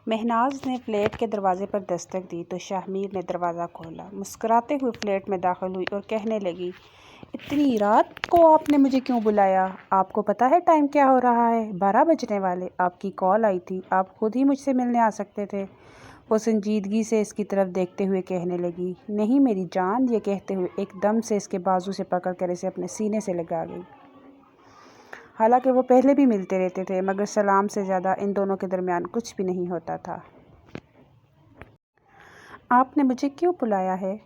مہناز نے فلیٹ کے دروازے پر دستک دی تو شاہمیر نے دروازہ کھولا۔ مسکراتے ہوئے فلیٹ میں داخل ہوئی اور کہنے لگی، اتنی رات کو آپ نے مجھے کیوں بلایا؟ آپ کو پتہ ہے ٹائم کیا ہو رہا ہے؟ 12 بجنے والے۔ آپ کی کال آئی تھی، آپ خود ہی مجھ سے ملنے آ سکتے تھے۔ وہ سنجیدگی سے اس کی طرف دیکھتے ہوئے کہنے لگی، نہیں میری جان۔ یہ کہتے ہوئے ایک دم سے اس کے بازو سے پکڑ کر اسے اپنے سینے سے لگا گئی۔ حالانکہ وہ پہلے بھی ملتے رہتے تھے مگر سلام سے زیادہ ان دونوں کے درمیان کچھ بھی نہیں ہوتا تھا۔ آپ نے مجھے کیوں بلایا ہے؟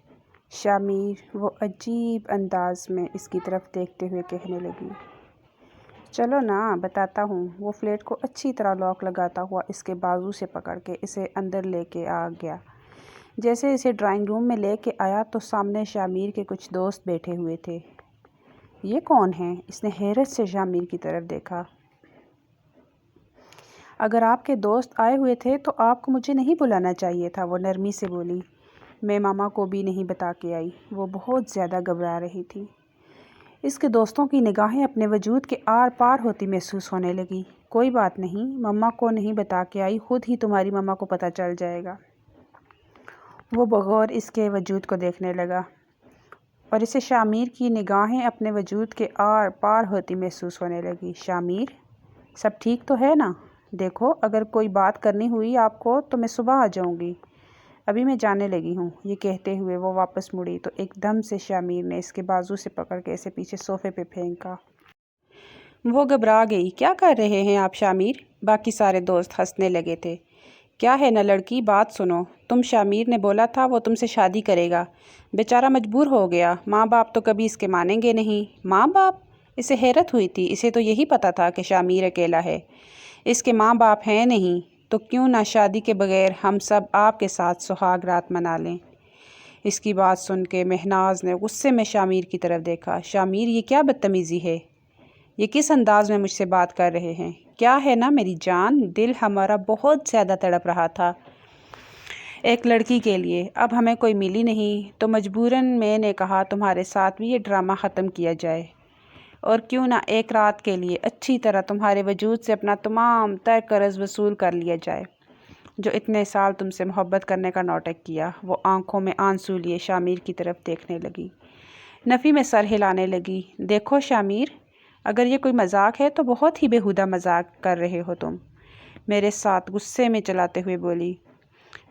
شاہمیر وہ عجیب انداز میں اس کی طرف دیکھتے ہوئے کہنے لگی۔ چلو نا بتاتا ہوں۔ وہ فلیٹ کو اچھی طرح لاک لگاتا ہوا اس کے بازو سے پکڑ کے اسے اندر لے کے آ گیا۔ جیسے اسے ڈرائنگ روم میں لے کے آیا تو سامنے شاہمیر کے کچھ دوست بیٹھے ہوئے تھے۔ یہ کون ہیں؟ اس نے حیرت سے شاہمیر کی طرف دیکھا۔ اگر آپ کے دوست آئے ہوئے تھے تو آپ کو مجھے نہیں بلانا چاہیے تھا، وہ نرمی سے بولی۔ میں ماما کو بھی نہیں بتا کے آئی۔ وہ بہت زیادہ گھبرا رہی تھی۔ اس کے دوستوں کی نگاہیں اپنے وجود کے آر پار ہوتی محسوس ہونے لگی۔ کوئی بات نہیں، مما کو نہیں بتا کے آئی، خود ہی تمہاری مما کو پتہ چل جائے گا۔ وہ بغور اس کے وجود کو دیکھنے لگا اور اسے شاہمیر کی نگاہیں اپنے وجود کے آر پار ہوتی محسوس ہونے لگی۔ شاہمیر، سب ٹھیک تو ہے نا؟ دیکھو اگر کوئی بات کرنی ہوئی آپ کو تو میں صبح آ جاؤں گی، ابھی میں جانے لگی ہوں۔ یہ کہتے ہوئے وہ واپس مڑی تو ایک دم سے شاہمیر نے اس کے بازو سے پکڑ کے اسے پیچھے صوفے پہ پھینکا۔ وہ گھبرا گئی۔ کیا کر رہے ہیں آپ شاہمیر؟ باقی سارے دوست ہنسنے لگے تھے۔ کیا ہے نا لڑکی، بات سنو۔ شاہمیر نے بولا تھا وہ تم سے شادی کرے گا، بیچارہ مجبور ہو گیا۔ ماں باپ تو کبھی اس کے مانیں گے نہیں۔ ماں باپ؟ اسے حیرت ہوئی تھی۔ اسے تو یہی پتہ تھا کہ شاہمیر اکیلا ہے، اس کے ماں باپ ہیں نہیں، تو کیوں نہ شادی کے بغیر ہم سب آپ کے ساتھ سہاگ رات منا لیں۔ اس کی بات سن کے مہناز نے غصے میں شاہمیر کی طرف دیکھا۔ شاہمیر، یہ کیا بدتمیزی ہے؟ یہ کس انداز میں مجھ سے بات کر رہے ہیں؟ کیا ہے نا میری جان، دل ہمارا بہت زیادہ تڑپ رہا تھا ایک لڑکی کے لیے، اب ہمیں کوئی ملی نہیں تو مجبوراً میں نے کہا تمہارے ساتھ بھی یہ ڈرامہ ختم کیا جائے، اور کیوں نہ ایک رات کے لیے اچھی طرح تمہارے وجود سے اپنا تمام تر قرض وصول کر لیا جائے، جو اتنے سال تم سے محبت کرنے کا ناٹک کیا۔ وہ آنکھوں میں آنسو لیے شاہمیر کی طرف دیکھنے لگی، نفی میں سر ہلانے لگی۔ دیکھو شاہمیر، اگر یہ کوئی مذاق ہے تو بہت ہی بیہودہ مذاق کر رہے ہو تم، میرے ساتھ غصے میں چلاتے ہوئے بولی۔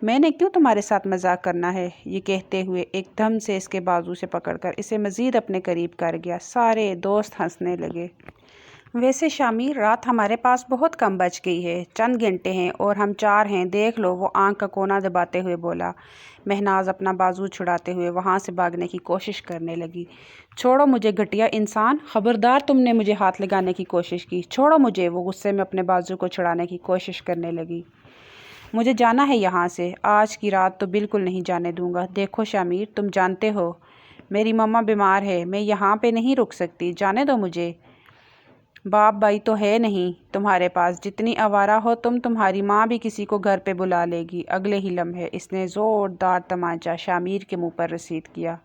میں نے کیوں تمہارے ساتھ مذاق کرنا ہے؟ یہ کہتے ہوئے ایک دم سے اس کے بازو سے پکڑ کر اسے مزید اپنے قریب کر گیا۔ سارے دوست ہنسنے لگے۔ ویسے شاہمیر، رات ہمارے پاس بہت کم بچ گئی ہے، چند گھنٹے ہیں اور ہم 4 ہیں، دیکھ لو، وہ آنکھ کا کونا دباتے ہوئے بولا۔ مہناز اپنا بازو چھڑاتے ہوئے وہاں سے بھاگنے کی کوشش کرنے لگی۔ چھوڑو مجھے گھٹیا انسان، خبردار تم نے مجھے ہاتھ لگانے کی کوشش کی، چھوڑو مجھے۔ وہ غصے میں اپنے بازو کو چھڑانے کی کوشش کرنے لگی۔ مجھے جانا ہے یہاں سے، آج کی رات تو بالکل نہیں جانے دوں گا۔ دیکھو شاہمیر، تم جانتے ہو میری مما بیمار ہے، میں یہاں پہ نہیں رک سکتی، جانے دو مجھے۔ باپ بھائی تو ہے نہیں تمہارے پاس، جتنی آوارہ ہو تم، تمہاری ماں بھی کسی کو گھر پہ بلا لے گی۔ اگلے ہی لمحے اس نے زوردار تمانچہ شاہمیر کے منہ پر رسید کیا۔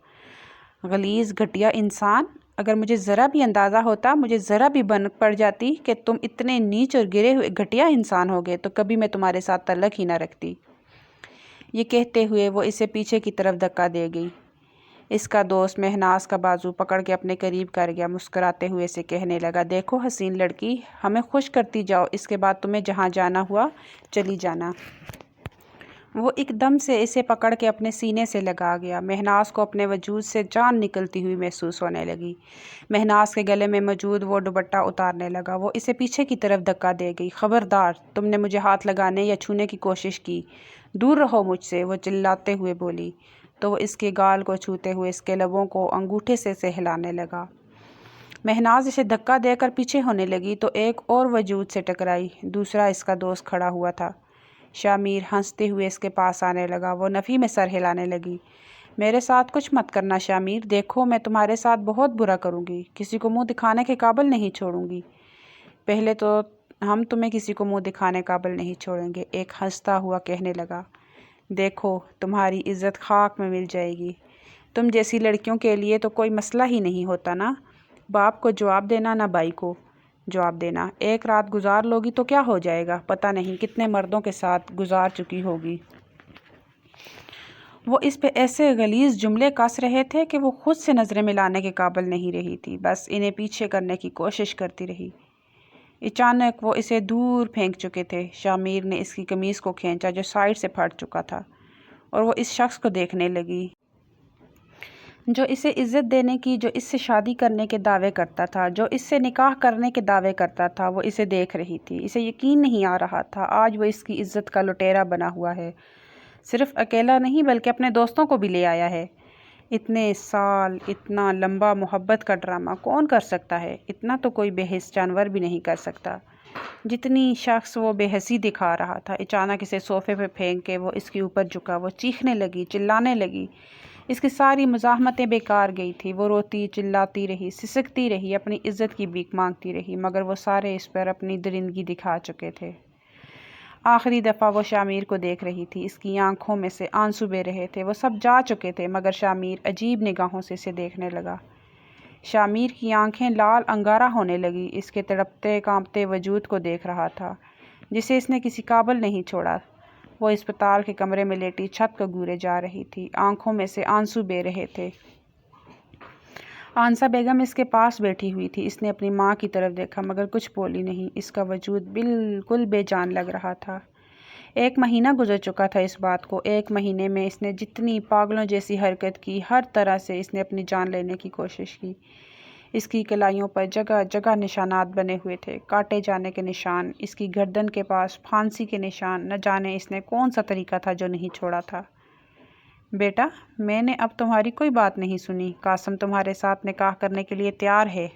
غلیظ گھٹیا انسان، اگر مجھے ذرا بھی اندازہ ہوتا، مجھے ذرا بھی بھنک پڑ جاتی کہ تم اتنے نیچ اور گرے ہوئے گھٹیا انسان ہوگے تو کبھی میں تمہارے ساتھ تعلق ہی نہ رکھتی۔ یہ کہتے ہوئے وہ اسے پیچھے کی طرف دھکا دے گئی۔ اس کا دوست مہناز کا بازو پکڑ کے اپنے قریب کر گیا، مسکراتے ہوئے اسے کہنے لگا، دیکھو حسین لڑکی، ہمیں خوش کرتی جاؤ، اس کے بعد تمہیں جہاں جانا ہوا چلی جانا۔ وہ ایک دم سے اسے پکڑ کے اپنے سینے سے لگا گیا۔ مہناز کو اپنے وجود سے جان نکلتی ہوئی محسوس ہونے لگی۔ مہناز کے گلے میں موجود وہ دوپٹہ اتارنے لگا۔ وہ اسے پیچھے کی طرف دھکا دے گئی۔ خبردار، تم نے مجھے ہاتھ لگانے یا چھونے کی کوشش کی، دور رہو مجھ سے، وہ چلاتے ہوئے بولی۔ تو وہ اس کے گال کو چھوتے ہوئے اس کے لبوں کو انگوٹھے سے ہلانے لگا۔ مہناز اسے دھکا دے کر پیچھے ہونے لگی تو ایک اور وجود سے ٹکرائی، دوسرا اس کا دوست کھڑا ہوا تھا۔ شاہمیر ہنستے ہوئے اس کے پاس آنے لگا۔ وہ نفی میں سر ہلانے لگی۔ میرے ساتھ کچھ مت کرنا شاہمیر، دیکھو میں تمہارے ساتھ بہت برا کروں گی، کسی کو منہ دکھانے کے قابل نہیں چھوڑوں گی۔ پہلے تو ہم تمہیں کسی کو منہ دکھانے قابل نہیں چھوڑیں گے، ایک ہنستا ہوا کہنے لگا۔ دیکھو تمہاری عزت خاک میں مل جائے گی، تم جیسی لڑکیوں کے لیے تو کوئی مسئلہ ہی نہیں ہوتا، نہ باپ کو جواب دینا نہ بھائی کو۔ جواب دینا۔ ایک رات گزار لوگی تو کیا ہو جائے گا، پتہ نہیں کتنے مردوں کے ساتھ گزار چکی ہوگی۔ وہ اس پہ ایسے غلیظ جملے کس رہے تھے کہ وہ خود سے نظریں ملانے کے قابل نہیں رہی تھی، بس انہیں پیچھے کرنے کی کوشش کرتی رہی۔ اچانک وہ اسے دور پھینک چکے تھے۔ شامیر نے اس کی قمیض کو کھینچا جو سائیڈ سے پھٹ چکا تھا، اور وہ اس شخص کو دیکھنے لگی جو اسے عزت دینے کی، جو اس سے شادی کرنے کے دعوے کرتا تھا، جو اس سے نکاح کرنے کے دعوے کرتا تھا۔ وہ اسے دیکھ رہی تھی۔ اسے یقین نہیں آ رہا تھا آج وہ اس کی عزت کا لٹیرا بنا ہوا ہے۔ صرف اکیلا نہیں بلکہ اپنے دوستوں کو بھی لے آیا ہے۔ اتنے سال اتنا لمبا محبت کا ڈرامہ کون کر سکتا ہے؟ اتنا تو کوئی بے حس جانور بھی نہیں کر سکتا جتنی شخص وہ بے حسی دکھا رہا تھا۔ اچانک اسے صوفے پہ پھینک کے وہ اس کے اوپر جھکا۔ وہ چیخنے لگی، چلانے لگی۔ اس کی ساری مزاحمتیں بیکار گئی تھی۔ وہ روتی، چلاتی رہی، سسکتی رہی، اپنی عزت کی بھیک مانگتی رہی، مگر وہ سارے اس پر اپنی درندگی دکھا چکے تھے۔ آخری دفعہ وہ شامیر کو دیکھ رہی تھی۔ اس کی آنکھوں میں سے آنسو بہہ رہے تھے۔ وہ سب جا چکے تھے، مگر شامیر عجیب نگاہوں سے اسے دیکھنے لگا۔ شامیر کی آنکھیں لال انگارہ ہونے لگی۔ اس کے تڑپتے کانپتے وجود کو دیکھ رہا تھا جسے اس نے کسی قابل نہیں چھوڑا۔ وہ اسپتال کے کمرے میں لیٹی چھت کو گورے جا رہی تھی۔ آنکھوں میں سے آنسو بہہ رہے تھے۔ آنسا بیگم اس کے پاس بیٹھی ہوئی تھی۔ اس نے اپنی ماں کی طرف دیکھا مگر کچھ بولی نہیں۔ اس کا وجود بالکل بے جان لگ رہا تھا۔ 1 مہینہ گزر چکا تھا اس بات کو۔ 1 مہینے میں اس نے جتنی پاگلوں جیسی حرکت کی، ہر طرح سے اس نے اپنی جان لینے کی کوشش کی۔ اس کی کلائیوں پر جگہ جگہ نشانات بنے ہوئے تھے، کاٹے جانے کے نشان۔ اس کی گردن کے پاس پھانسی کے نشان۔ نہ جانے اس نے کون سا طریقہ تھا جو نہیں چھوڑا تھا۔ بیٹا، میں نے اب تمہاری کوئی بات نہیں سنی۔ قاسم تمہارے ساتھ نکاح کرنے کے لیے تیار ہے۔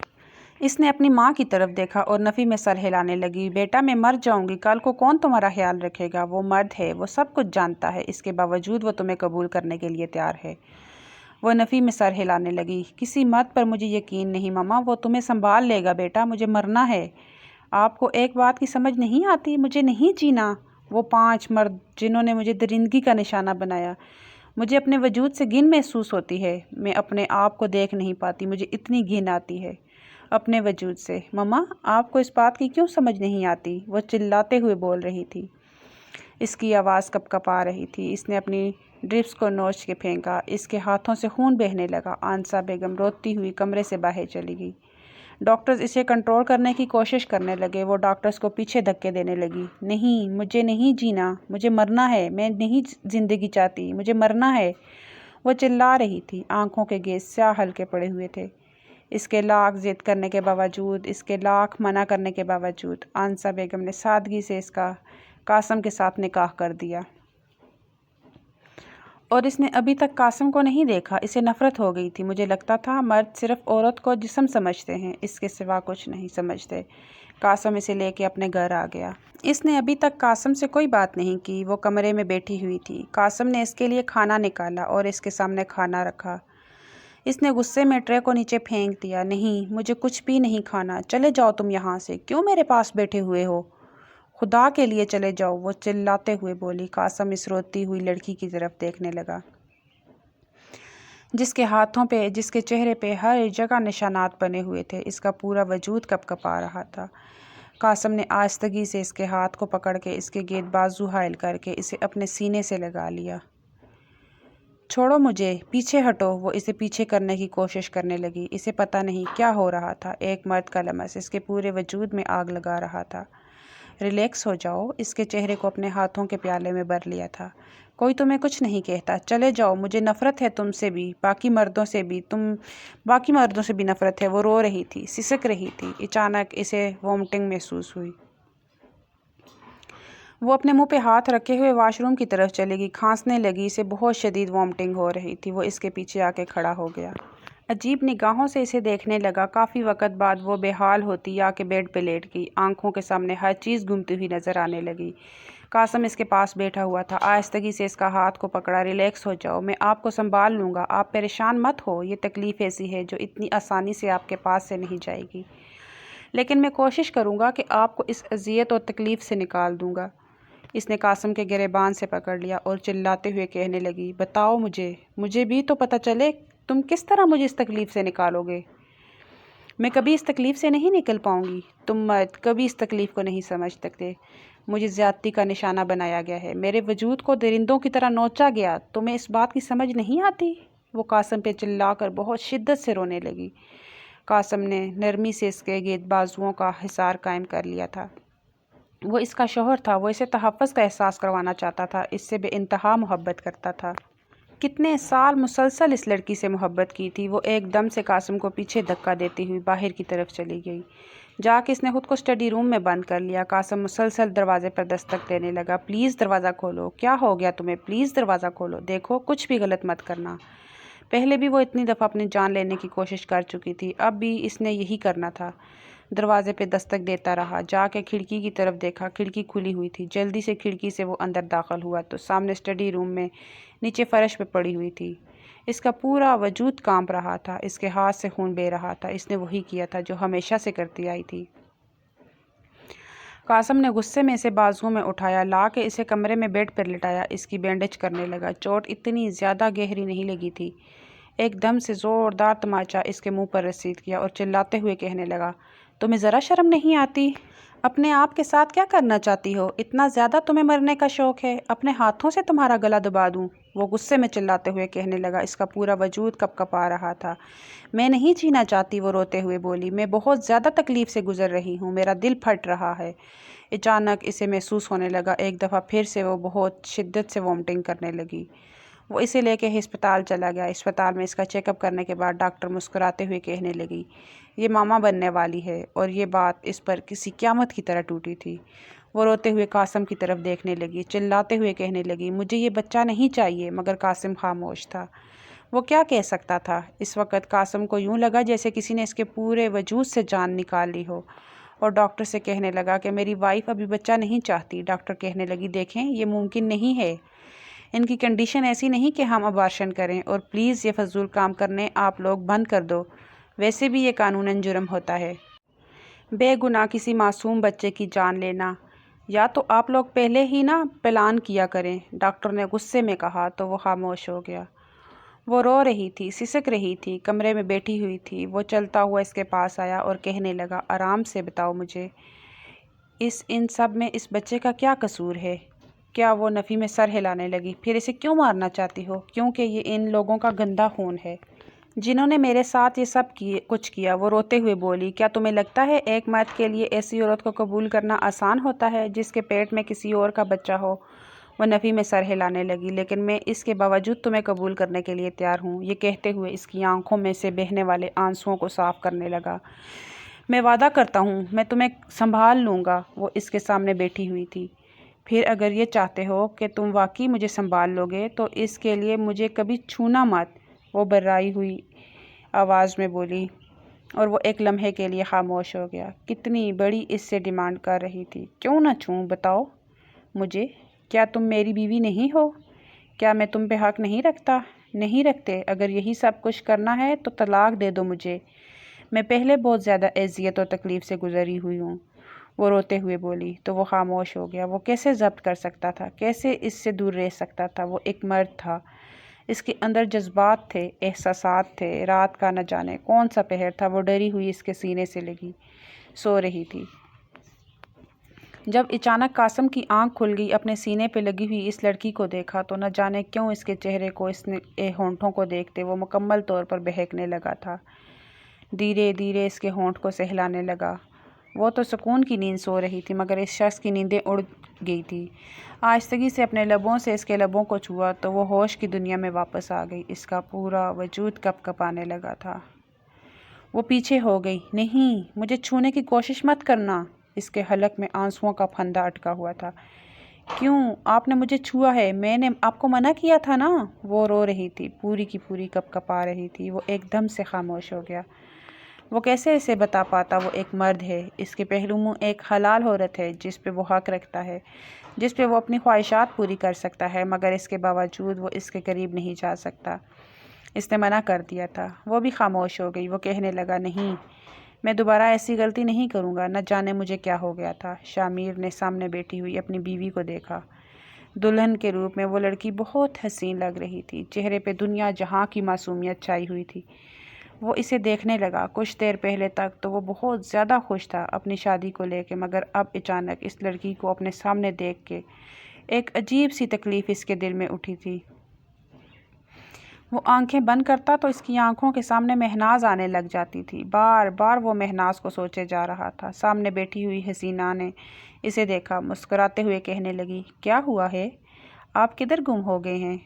اس نے اپنی ماں کی طرف دیکھا اور نفی میں سر ہلانے لگی۔ بیٹا، میں مر جاؤں گی، کل کو کون تمہارا خیال رکھے گا؟ وہ مرد ہے، وہ سب کچھ جانتا ہے، اس کے باوجود وہ تمہیں قبول کرنے کے لیے تیار ہے۔ وہ نفی میں سر ہلانے لگی۔ کسی مرد پر مجھے یقین نہیں ماما، وہ تمہیں سنبھال لے گا بیٹا، مجھے مرنا ہے۔ آپ کو ایک بات کی سمجھ نہیں آتی؟ مجھے نہیں جینا۔ وہ 5 مرد جنہوں نے مجھے درندگی کا نشانہ بنایا، مجھے اپنے وجود سے گھن محسوس ہوتی ہے۔ میں اپنے آپ کو دیکھ نہیں پاتی، مجھے اتنی گھن آتی ہے اپنے وجود سے۔ ماما، آپ کو اس بات کی کیوں سمجھ نہیں آتی؟ وہ چلاتے ہوئے بول رہی تھی۔ اس کی آواز کپ کپا رہی تھی۔ اس نے اپنی ڈرپس کو نوچ کے پھینکا۔ اس کے ہاتھوں سے خون بہنے لگا۔ آنسا بیگم روتی ہوئی کمرے سے باہر چلی گئی۔ ڈاکٹرز اسے کنٹرول کرنے کی کوشش کرنے لگے۔ وہ ڈاکٹرز کو پیچھے دھکے دینے لگی۔ نہیں، مجھے نہیں جینا، مجھے مرنا ہے، میں نہیں زندگی چاہتی، مجھے مرنا ہے۔ وہ چلا رہی تھی۔ آنکھوں کے گیز سیاہ حلقے پڑے ہوئے تھے۔ اس کے لاکھ ضد کرنے کے باوجود، اس کے لاکھ منع کرنے کے باوجود، آنسا بیگم نے سادگی سے اس کا قاسم کے ساتھ نکاح کر دیا۔ اور اس نے ابھی تک قاسم کو نہیں دیکھا۔ اسے نفرت ہو گئی تھی۔ مجھے لگتا تھا مرد صرف عورت کو جسم سمجھتے ہیں، اس کے سوا کچھ نہیں سمجھتے۔ قاسم اسے لے کے اپنے گھر آ گیا۔ اس نے ابھی تک قاسم سے کوئی بات نہیں کی۔ وہ کمرے میں بیٹھی ہوئی تھی۔ قاسم نے اس کے لیے کھانا نکالا اور اس کے سامنے کھانا رکھا۔ اس نے غصے میں ٹرے کو نیچے پھینک دیا۔ نہیں، مجھے کچھ بھی نہیں کھانا، چلے جاؤ تم یہاں سے، کیوں میرے پاس بیٹھے ہوئے ہو؟ خدا کے لیے چلے جاؤ، وہ چلاتے ہوئے بولی۔ قاسم اس روتی ہوئی لڑکی کی طرف دیکھنے لگا جس کے ہاتھوں پہ، جس کے چہرے پہ ہر جگہ نشانات بنے ہوئے تھے۔ اس کا پورا وجود کپ کپا رہا تھا۔ قاسم نے آہستگی سے اس کے ہاتھ کو پکڑ کے اس کے گرد بازو حائل کر کے اسے اپنے سینے سے لگا لیا۔ چھوڑو مجھے، پیچھے ہٹو۔ وہ اسے پیچھے کرنے کی کوشش کرنے لگی۔ اسے پتہ نہیں کیا ہو رہا تھا۔ ایک مرد کا لمس اس کے پورے وجود میں آگ لگا رہا تھا۔ ریلیکس ہو جاؤ۔ اس کے چہرے کو اپنے ہاتھوں کے پیالے میں بھر لیا تھا۔ کوئی تمہیں کچھ نہیں کہتا، چلے جاؤ، مجھے نفرت ہے تم سے بھی، باقی مردوں سے بھی، باقی مردوں سے بھی نفرت ہے۔ وہ رو رہی تھی، سسک رہی تھی۔ اچانک اسے وومٹنگ محسوس ہوئی۔ وہ اپنے منہ پہ ہاتھ رکھے ہوئے واش روم کی طرف چلے گی، کھانسنے لگی۔ اسے بہت شدید وومٹنگ ہو رہی تھی۔ وہ اس کے پیچھے آ کے کھڑا ہو گیا۔ عجیب نگاہوں سے اسے دیکھنے لگا۔ کافی وقت بعد وہ بے حال ہوتی آ کے بیڈ پہ لیٹ گئی۔ آنکھوں کے سامنے ہر چیز گھومتی ہوئی نظر آنے لگی۔ قاسم اس کے پاس بیٹھا ہوا تھا۔ آہستگی سے اس کا ہاتھ کو پکڑا۔ ریلیکس ہو جاؤ، میں آپ کو سنبھال لوں گا، آپ پریشان مت ہو۔ یہ تکلیف ایسی ہے جو اتنی آسانی سے آپ کے پاس سے نہیں جائے گی، لیکن میں کوشش کروں گا کہ آپ کو اس اذیت اور تکلیف سے نکال دوں گا۔ اس نے قاسم کے گریبان سے پکڑ لیا اور چلاتے ہوئے کہنے لگی، بتاؤ مجھے بھی تو پتہ چلے، تم کس طرح مجھے اس تکلیف سے نکالو گے؟ میں کبھی اس تکلیف سے نہیں نکل پاؤں گی۔ تم مرد کبھی اس تکلیف کو نہیں سمجھ سکتے۔ مجھے زیادتی کا نشانہ بنایا گیا ہے، میرے وجود کو درندوں کی طرح نوچا گیا۔ تمہیں اس بات کی سمجھ نہیں آتی؟ وہ قاسم پہ چلا کر بہت شدت سے رونے لگی۔ قاسم نے نرمی سے اس کے گرد بازوؤں کا حصار قائم کر لیا تھا۔ وہ اس کا شوہر تھا، وہ اسے تحفظ کا احساس کروانا چاہتا تھا، اس سے بے انتہا محبت کرتا تھا۔ کتنے سال مسلسل اس لڑکی سے محبت کی تھی۔ وہ ایک دم سے قاسم کو پیچھے دھکا دیتی ہوئی باہر کی طرف چلی گئی۔ جا کے اس نے خود کو اسٹڈی روم میں بند کر لیا۔ قاسم مسلسل دروازے پر دستک دینے لگا۔ پلیز دروازہ کھولو، کیا ہو گیا تمہیں؟ پلیز دروازہ کھولو، دیکھو کچھ بھی غلط مت کرنا۔ پہلے بھی وہ اتنی دفعہ اپنی جان لینے کی کوشش کر چکی تھی، اب بھی اس نے یہی کرنا تھا۔ دروازے پہ دستک دیتا رہا، جا کے کھڑکی کی طرف دیکھا، کھڑکی کھلی ہوئی تھی۔ جلدی سے کھڑکی سے وہ اندر داخل ہوا تو سامنے اسٹڈی روم میں نیچے فرش پہ پڑی ہوئی تھی۔ اس کا پورا وجود کانپ رہا تھا، اس کے ہاتھ سے خون بہہ رہا تھا۔ اس نے وہی کیا تھا جو ہمیشہ سے کرتی آئی تھی۔ قاسم نے غصے میں اسے بازوؤں میں اٹھایا، لا کے اسے کمرے میں بیڈ پر لٹایا، اس کی بینڈیج کرنے لگا۔ چوٹ اتنی زیادہ گہری نہیں لگی تھی۔ ایک دم سے زوردار تماچا اس کے منہ پر رسید کیا اور چلاتے ہوئے کہنے لگا، تمہیں ذرا شرم نہیں آتی؟ اپنے آپ کے ساتھ کیا کرنا چاہتی ہو؟ اتنا زیادہ تمہیں مرنے کا شوق ہے؟ اپنے ہاتھوں سے تمہارا گلا دبا دوں؟ وہ غصے میں چلاتے ہوئے کہنے لگا، اس کا پورا وجود کپ کپا رہا تھا۔ میں نہیں جینا چاہتی، وہ روتے ہوئے بولی، میں بہت زیادہ تکلیف سے گزر رہی ہوں، میرا دل پھٹ رہا ہے۔ اچانک اسے محسوس ہونے لگا، ایک دفعہ پھر سے وہ بہت شدت سے وامٹنگ کرنے لگی۔ وہ اسے لے کے ہسپتال چلا گیا۔ اسپتال میں اس کا چیک اپ کرنے کے بعد ڈاکٹر مسکراتے ہوئے کہنے لگی، یہ ماما بننے والی ہے، اور یہ بات اس پر کسی قیامت کی طرح ٹوٹی تھی۔ وہ روتے ہوئے قاسم کی طرف دیکھنے لگی، چلاتے ہوئے کہنے لگی، مجھے یہ بچہ نہیں چاہیے، مگر قاسم خاموش تھا۔ وہ کیا کہہ سکتا تھا؟ اس وقت قاسم کو یوں لگا جیسے کسی نے اس کے پورے وجود سے جان نکال لی ہو، اور ڈاکٹر سے کہنے لگا کہ میری وائف ابھی بچہ نہیں چاہتی۔ ڈاکٹر کہنے لگی، دیکھیں یہ ممکن نہیں ہے، ان کی کنڈیشن ایسی نہیں کہ ہم ابارشن کریں، اور پلیز یہ فضول کام کرنے آپ لوگ بند کر دو، ویسے بھی یہ قانوناً جرم ہوتا ہے، بے گناہ کسی معصوم بچے کی جان لینا، یا تو آپ لوگ پہلے ہی نہ پلان کیا کریں۔ ڈاکٹر نے غصے میں کہا تو وہ خاموش ہو گیا۔ وہ رو رہی تھی، سسک رہی تھی، کمرے میں بیٹھی ہوئی تھی۔ وہ چلتا ہوا اس کے پاس آیا اور کہنے لگا، آرام سے بتاؤ مجھے، ان سب میں اس بچے کا کیا قصور ہے؟ کیا وہ نفی میں سر ہلانے لگی، پھر اسے کیوں مارنا چاہتی ہو؟ کیونکہ یہ ان لوگوں کا گندا خون ہے جنہوں نے میرے ساتھ یہ سب کچھ کیا۔ وہ روتے ہوئے بولی، کیا تمہیں لگتا ہے ایک مرد کے لیے ایسی عورت کو قبول کرنا آسان ہوتا ہے جس کے پیٹ میں کسی اور کا بچہ ہو؟ وہ نفی میں سر ہلانے لگی، لیکن میں اس کے باوجود تمہیں قبول کرنے کے لیے تیار ہوں۔ یہ کہتے ہوئے اس کی آنکھوں میں سے بہنے والے آنسوؤں کو صاف کرنے لگا۔ میں وعدہ کرتا ہوں میں تمہیں سنبھال لوں گا۔ وہ اس کے سامنے بیٹھی ہوئی تھی۔ پھر اگر یہ چاہتے ہو کہ تم واقعی مجھے سنبھال لو گے تو اس کے لیے مجھے کبھی چھونا مت، وہ بررائی ہوئی آواز میں بولی، اور وہ ایک لمحے کے لیے خاموش ہو گیا۔ کتنی بڑی اس سے ڈیمانڈ کر رہی تھی، کیوں نہ چھوں، بتاؤ مجھے، کیا تم میری بیوی نہیں ہو؟ کیا میں تم پہ حق نہیں رکھتا؟ نہیں رکھتے؟ اگر یہی سب کچھ کرنا ہے تو طلاق دے دو مجھے، میں پہلے بہت زیادہ اذیت اور تکلیف سے گزری ہوئی ہوں۔ وہ روتے ہوئے بولی تو وہ خاموش ہو گیا۔ وہ کیسے ضبط کر سکتا تھا، کیسے اس سے دور رہ سکتا تھا؟ وہ ایک مرد تھا، اس کے اندر جذبات تھے، احساسات تھے۔ رات کا نہ جانے کون سا پہر تھا، وہ ڈری ہوئی اس کے سینے سے لگی سو رہی تھی۔ جب اچانک قاسم کی آنکھ کھل گئی، اپنے سینے پہ لگی ہوئی اس لڑکی کو دیکھا تو نہ جانے کیوں اس کے چہرے کو، اس نے ہونٹوں کو دیکھتے وہ مکمل طور پر بہکنے لگا تھا۔ دھیرے دھیرے اس کے ہونٹ کو سہلانے لگا۔ وہ تو سکون کی نیند سو رہی تھی، مگر اس شخص کی نیندیں اڑ گئی تھی۔ آہستگی سے اپنے لبوں سے اس کے لبوں کو چھوا تو وہ ہوش کی دنیا میں واپس آ گئی۔ اس کا پورا وجود کپ کپانے لگا تھا۔ وہ پیچھے ہو گئی، نہیں، مجھے چھونے کی کوشش مت کرنا۔ اس کے حلق میں آنسوؤں کا پھندا اٹکا ہوا تھا۔ کیوں؟ آپ نے مجھے چھوا ہے، میں نے آپ کو منع کیا تھا نا۔ وہ رو رہی تھی، پوری کی پوری کپ کپا رہی تھی۔ وہ ایک دم سے خاموش ہو گیا۔ وہ کیسے اسے بتا پاتا وہ ایک مرد ہے، اس کے پہلو میں ایک حلال عورت ہے جس پہ وہ حق رکھتا ہے، جس پہ وہ اپنی خواہشات پوری کر سکتا ہے، مگر اس کے باوجود وہ اس کے قریب نہیں جا سکتا۔ اس نے منع کر دیا تھا۔ وہ بھی خاموش ہو گئی۔ وہ کہنے لگا، نہیں، میں دوبارہ ایسی غلطی نہیں کروں گا۔ نہ جانے مجھے کیا ہو گیا تھا۔ شامیر نے سامنے بیٹھی ہوئی اپنی بیوی کو دیکھا۔ دلہن کے روپ میں وہ لڑکی بہت حسین لگ رہی تھی، چہرے پہ دنیا جہاں کی معصومیت چھائی ہوئی تھی۔ وہ اسے دیکھنے لگا۔ کچھ دیر پہلے تک تو وہ بہت زیادہ خوش تھا اپنی شادی کو لے کے، مگر اب اچانک اس لڑکی کو اپنے سامنے دیکھ کے ایک عجیب سی تکلیف اس کے دل میں اٹھی تھی۔ وہ آنکھیں بند کرتا تو اس کی آنکھوں کے سامنے مہناز آنے لگ جاتی تھی۔ بار بار وہ مہناز کو سوچے جا رہا تھا۔ سامنے بیٹھی ہوئی حسینہ نے اسے دیکھا، مسکراتے ہوئے کہنے لگی، کیا ہوا ہے؟ آپ کدھر گم ہو گئے ہیں؟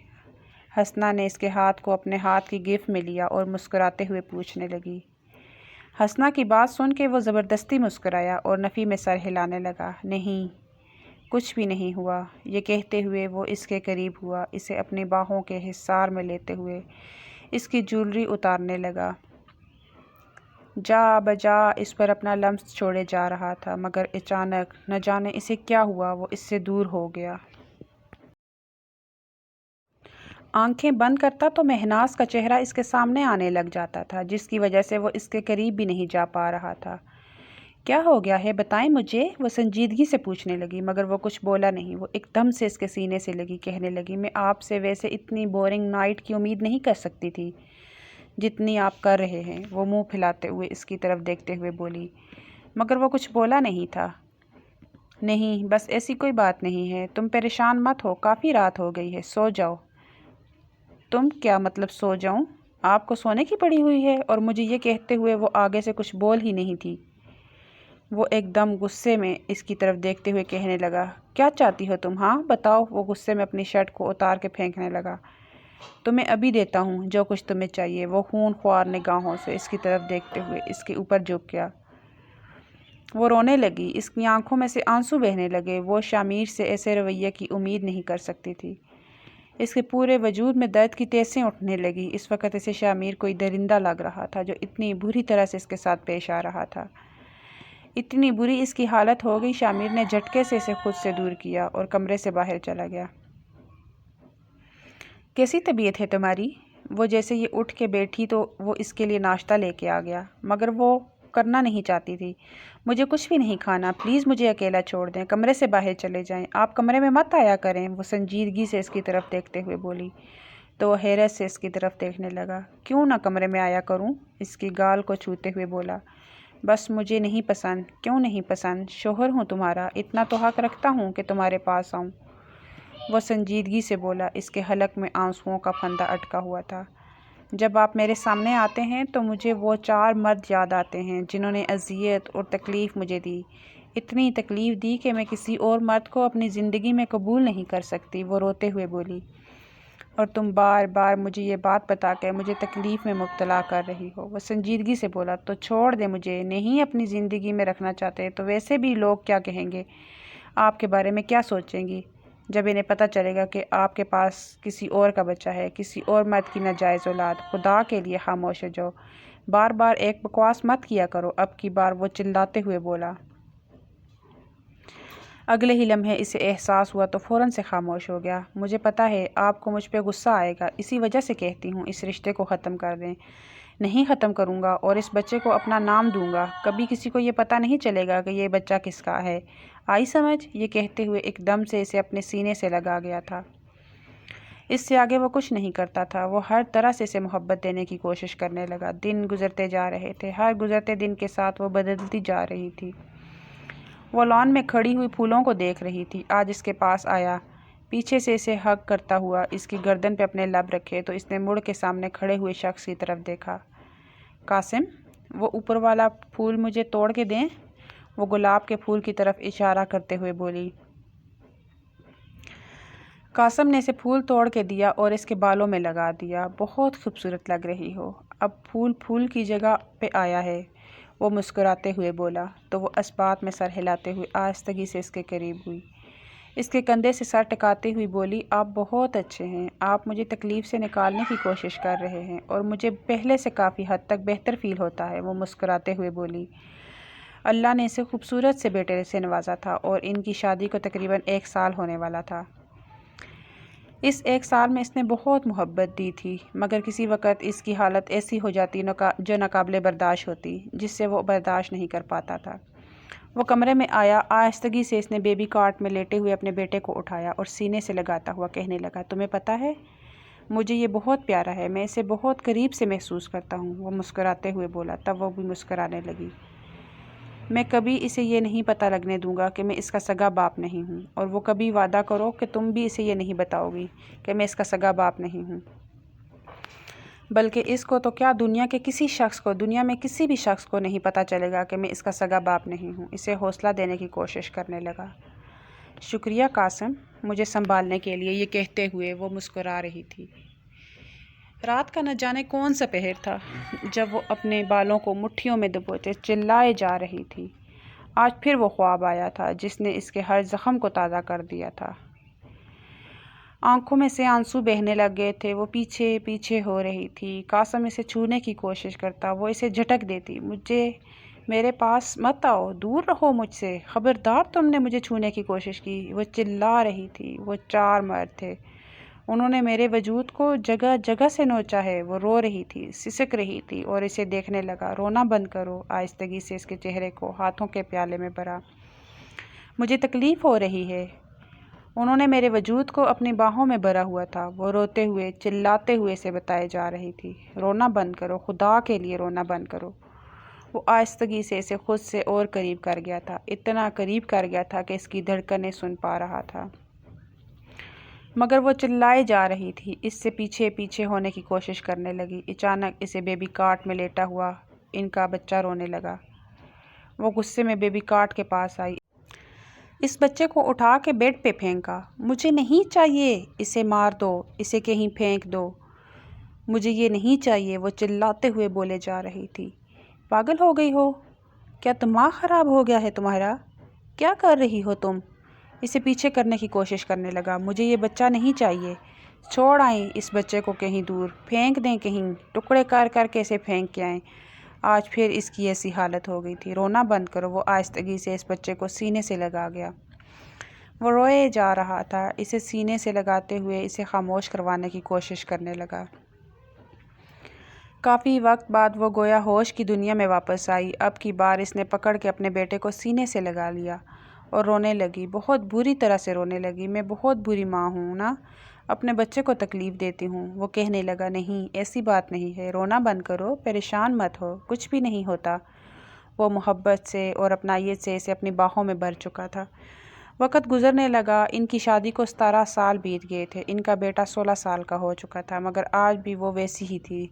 حسنہ نے اس کے ہاتھ کو اپنے ہاتھ کی گرفت میں لیا اور مسکراتے ہوئے پوچھنے لگی۔ حسنہ کی بات سن کے وہ زبردستی مسکرایا اور نفی میں سر ہلانے لگا۔ نہیں، کچھ بھی نہیں ہوا۔ یہ کہتے ہوئے وہ اس کے قریب ہوا، اسے اپنی باہوں کے حصار میں لیتے ہوئے اس کی جولری اتارنے لگا۔ جا بجا اس پر اپنا لمس چھوڑے جا رہا تھا، مگر اچانک نہ جانے اسے کیا ہوا، وہ اس سے دور ہو گیا۔ آنکھیں بند کرتا تو مہناز کا چہرہ اس کے سامنے آنے لگ جاتا تھا، جس کی وجہ سے وہ اس کے قریب بھی نہیں جا پا رہا تھا۔ کیا ہو گیا ہے، بتائیں مجھے، وہ سنجیدگی سے پوچھنے لگی، مگر وہ کچھ بولا نہیں۔ وہ ایک دم سے اس کے سینے سے لگی، کہنے لگی، میں آپ سے ویسے اتنی بورنگ نائٹ کی امید نہیں کر سکتی تھی جتنی آپ کر رہے ہیں۔ وہ منہ پھیلاتے ہوئے اس کی طرف دیکھتے ہوئے بولی، مگر وہ کچھ بولا نہیں تھا۔ نہیں، بس ایسی کوئی بات نہیں ہے، تم پریشان مت ہو، کافی رات ہو گئی ہے، سو جاؤ۔ تم کیا مطلب سو جاؤں؟ آپ کو سونے کی پڑی ہوئی ہے؟ اور مجھے یہ کہتے ہوئے وہ آگے سے کچھ بول ہی نہیں تھی۔ وہ ایک دم غصے میں اس کی طرف دیکھتے ہوئے کہنے لگا، کیا چاہتی ہو تم؟ ہاں بتاؤ۔ وہ غصے میں اپنی شرٹ کو اتار کے پھینکنے لگا۔ تمہیں ابھی دیتا ہوں جو کچھ تمہیں چاہیے۔ وہ خون خوار نگاہوں سے اس کی طرف دیکھتے ہوئے اس کے اوپر جھک گیا۔ وہ رونے لگی، اس کی آنکھوں میں سے آنسو بہنے لگے۔ وہ شامیر سے ایسے رویے کی امید نہیں کر سکتی تھی۔ اس کے پورے وجود میں درد کی تیزیں اٹھنے لگی۔ اس وقت اسے شامیر کوئی درندہ لگ رہا تھا جو اتنی بری طرح سے اس کے ساتھ پیش آ رہا تھا۔ اتنی بری اس کی حالت ہو گئی، شامیر نے جھٹکے سے اسے خود سے دور کیا اور کمرے سے باہر چلا گیا۔ کیسی طبیعت ہے تمہاری؟ وہ جیسے یہ اٹھ کے بیٹھی تو وہ اس کے لیے ناشتہ لے کے آ گیا، مگر وہ کرنا نہیں چاہتی تھی۔ مجھے کچھ بھی نہیں کھانا، پلیز مجھے اکیلا چھوڑ دیں، کمرے سے باہر چلے جائیں، آپ کمرے میں مت آیا کریں۔ وہ سنجیدگی سے اس کی طرف دیکھتے ہوئے بولی تو وہ حیرت سے اس کی طرف دیکھنے لگا۔ کیوں نہ کمرے میں آیا کروں؟ اس کی گال کو چھوتے ہوئے بولا۔ بس مجھے نہیں پسند۔ کیوں نہیں پسند؟ شوہر ہوں تمہارا، اتنا تو حق رکھتا ہوں کہ تمہارے پاس آؤں۔ وہ سنجیدگی سے بولا، اس کے حلق میں آنسوؤں کا پھندہ اٹکا ہوا تھا۔ جب آپ میرے سامنے آتے ہیں تو مجھے وہ 4 مرد یاد آتے ہیں جنہوں نے اذیت اور تکلیف مجھے دی، اتنی تکلیف دی کہ میں کسی اور مرد کو اپنی زندگی میں قبول نہیں کر سکتی۔ وہ روتے ہوئے بولی، اور تم بار بار مجھے یہ بات بتا کے مجھے تکلیف میں مبتلا کر رہی ہو۔ وہ سنجیدگی سے بولا، تو چھوڑ دیں مجھے، نہیں اپنی زندگی میں رکھنا چاہتے تو ویسے بھی لوگ کیا کہیں گے، آپ کے بارے میں کیا سوچیں گی جب انہیں پتہ چلے گا کہ آپ کے پاس کسی اور کا بچہ ہے، کسی اور مرد کی ناجائز اولاد۔ خدا کے لیے خاموش ہو جاؤ، بار بار ایک بکواس مت کیا کرو۔ اب کی بار وہ چلاتے ہوئے بولا۔ اگلے ہی لمحے اسے احساس ہوا تو فوراً سے خاموش ہو گیا۔ مجھے پتہ ہے آپ کو مجھ پہ غصہ آئے گا، اسی وجہ سے کہتی ہوں اس رشتے کو ختم کر دیں۔ نہیں ختم کروں گا، اور اس بچے کو اپنا نام دوں گا، کبھی کسی کو یہ پتہ نہیں چلے گا کہ یہ بچہ کس کا ہے، آئی سمجھ؟ یہ کہتے ہوئے ایک دم سے اسے اپنے سینے سے لگا گیا تھا۔ اس سے آگے وہ کچھ نہیں کرتا تھا۔ وہ ہر طرح سے اسے محبت دینے کی کوشش کرنے لگا۔ دن گزرتے جا رہے تھے، ہر گزرتے دن کے ساتھ وہ بدلتی جا رہی تھی۔ وہ لان میں کھڑی ہوئی پھولوں کو دیکھ رہی تھی۔ آج اس کے پاس آیا، پیچھے سے اسے ہگ کرتا ہوا اس کی گردن پہ اپنے لب رکھے تو اس نے مڑ کے سامنے کھڑے ہوئے شخص کی طرف دیکھا۔ قاسم، وہ اوپر والا پھول مجھے توڑ کے دیں؟ وہ گلاب کے پھول کی طرف اشارہ کرتے ہوئے بولی۔ قاسم نے اسے پھول توڑ کے دیا اور اس کے بالوں میں لگا دیا۔ بہت خوبصورت لگ رہی ہو، اب پھول کی جگہ پہ آیا ہے، وہ مسکراتے ہوئے بولا تو وہ اس بات میں سر ہلاتے ہوئے آہستگی سے اس کے قریب ہوئی۔ اس کے کندھے سے سر ٹکاتے ہوئی بولی، آپ بہت اچھے ہیں، آپ مجھے تکلیف سے نکالنے کی کوشش کر رہے ہیں اور مجھے پہلے سے کافی حد تک بہتر فیل ہوتا ہے۔ وہ مسکراتے ہوئے بولی، اللہ نے اسے خوبصورت سے بیٹے سے نوازا تھا اور ان کی شادی کو تقریباً 1 سال ہونے والا تھا۔ اس 1 سال میں اس نے بہت محبت دی تھی، مگر کسی وقت اس کی حالت ایسی ہو جاتی جو ناقابل برداشت ہوتی، جس سے وہ برداشت نہیں کر پاتا تھا۔ وہ کمرے میں آیا، آہستگی سے اس نے بیبی کاٹ میں لیٹے ہوئے اپنے بیٹے کو اٹھایا اور سینے سے لگاتا ہوا کہنے لگا، تمہیں پتہ ہے مجھے یہ بہت پیارا ہے، میں اسے بہت قریب سے محسوس کرتا ہوں، وہ مسکراتے ہوئے بولا۔ تب وہ بھی مسکرانے لگی۔ میں کبھی اسے یہ نہیں پتہ لگنے دوں گا کہ میں اس کا سگا باپ نہیں ہوں، اور وہ کبھی وعدہ کرو کہ تم بھی اسے یہ نہیں بتاؤ گی کہ میں اس کا سگا باپ نہیں ہوں۔ بلکہ اس کو تو کیا دنیا کے کسی شخص کو، دنیا میں کسی بھی شخص کو نہیں پتہ چلے گا کہ میں اس کا سگا باپ نہیں ہوں۔ اسے حوصلہ دینے کی کوشش کرنے لگا۔ شکریہ قاسم، مجھے سنبھالنے کے لیے، یہ کہتے ہوئے وہ مسکرا رہی تھی۔ رات کا نہ جانے کون سا پہر تھا جب وہ اپنے بالوں کو مٹھیوں میں دبوچے چلائے جا رہی تھی۔ آج پھر وہ خواب آیا تھا جس نے اس کے ہر زخم کو تازہ کر دیا تھا۔ آنکھوں میں سے آنسو بہنے لگ گئے تھے، وہ پیچھے پیچھے ہو رہی تھی۔ قاسم اسے چھونے کی کوشش کرتا، وہ اسے جھٹک دیتی۔ مجھے میرے پاس مت آؤ، دور رہو مجھ سے، خبردار تم نے مجھے چھونے کی کوشش کی، وہ چلا رہی تھی۔ وہ 4 مرد تھے، انہوں نے میرے وجود کو جگہ جگہ سے نوچا ہے۔ وہ رو رہی تھی، سسک رہی تھی اور اسے دیکھنے لگا۔ رونا بند کرو، آہستگی سے اس کے چہرے کو ہاتھوں کے پیالے میں بھرا۔ مجھے تکلیف ہو رہی ہے۔ انہوں نے میرے وجود کو اپنی باہوں میں بھرا ہوا تھا۔ وہ روتے ہوئے، چلاتے ہوئے اسے بتائے جا رہی تھی۔ رونا بند کرو، خدا کے لیے رونا بند کرو۔ وہ آہستگی سے اسے خود سے اور قریب کر گیا تھا، اتنا قریب کر گیا تھا کہ اس کی دھڑکنیں سن پا رہا تھا۔ مگر وہ چلائے جا رہی تھی، اس سے پیچھے پیچھے ہونے کی کوشش کرنے لگی۔ اچانک اسے بیبی کاٹ میں لیٹا ہوا ان کا بچہ رونے لگا۔ وہ غصے میں بیبی کاٹ کے پاس آئی، اس بچے کو اٹھا کے بیڈ پہ پھینکا۔ مجھے نہیں چاہیے، اسے مار دو، اسے کہیں پھینک دو، مجھے یہ نہیں چاہیے، وہ چلاتے ہوئے بولے جا رہی تھی۔ پاگل ہو گئی ہو؟ کیا دماغ خراب ہو گیا ہے تمہارا؟ کیا کر رہی ہو تم؟ اسے پیچھے کرنے کی کوشش کرنے لگا۔ مجھے یہ بچہ نہیں چاہیے، چھوڑ آئیں اس بچے کو کہیں دور، پھینک دیں کہیں، ٹکڑے کر کر کے اسے پھینک کے آئیں۔ آج پھر اس کی ایسی حالت ہو گئی تھی۔ رونا بند کرو، وہ آہستگی سے اس بچے کو سینے سے لگا گیا۔ وہ روئے جا رہا تھا، اسے سینے سے لگاتے ہوئے اسے خاموش کروانے کی کوشش کرنے لگا۔ کافی وقت بعد وہ گویا ہوش کی دنیا میں واپس آئی۔ اب کی بار اس نے پکڑ کے اپنے بیٹے کو سینے سے لگا لیا اور رونے لگی، بہت بری طرح سے رونے لگی۔ میں بہت بری ماں ہوں نا، اپنے بچے کو تکلیف دیتی ہوں۔ وہ کہنے لگا، نہیں، ایسی بات نہیں ہے، رونا بند کرو، پریشان مت ہو، کچھ بھی نہیں ہوتا۔ وہ محبت سے اور اپنائیت سے اسے اپنی باہوں میں بھر چکا تھا۔ وقت گزرنے لگا، ان کی شادی کو 17 سال بیت گئے تھے۔ ان کا بیٹا 16 سال کا ہو چکا تھا، مگر آج بھی وہ ویسی ہی تھی،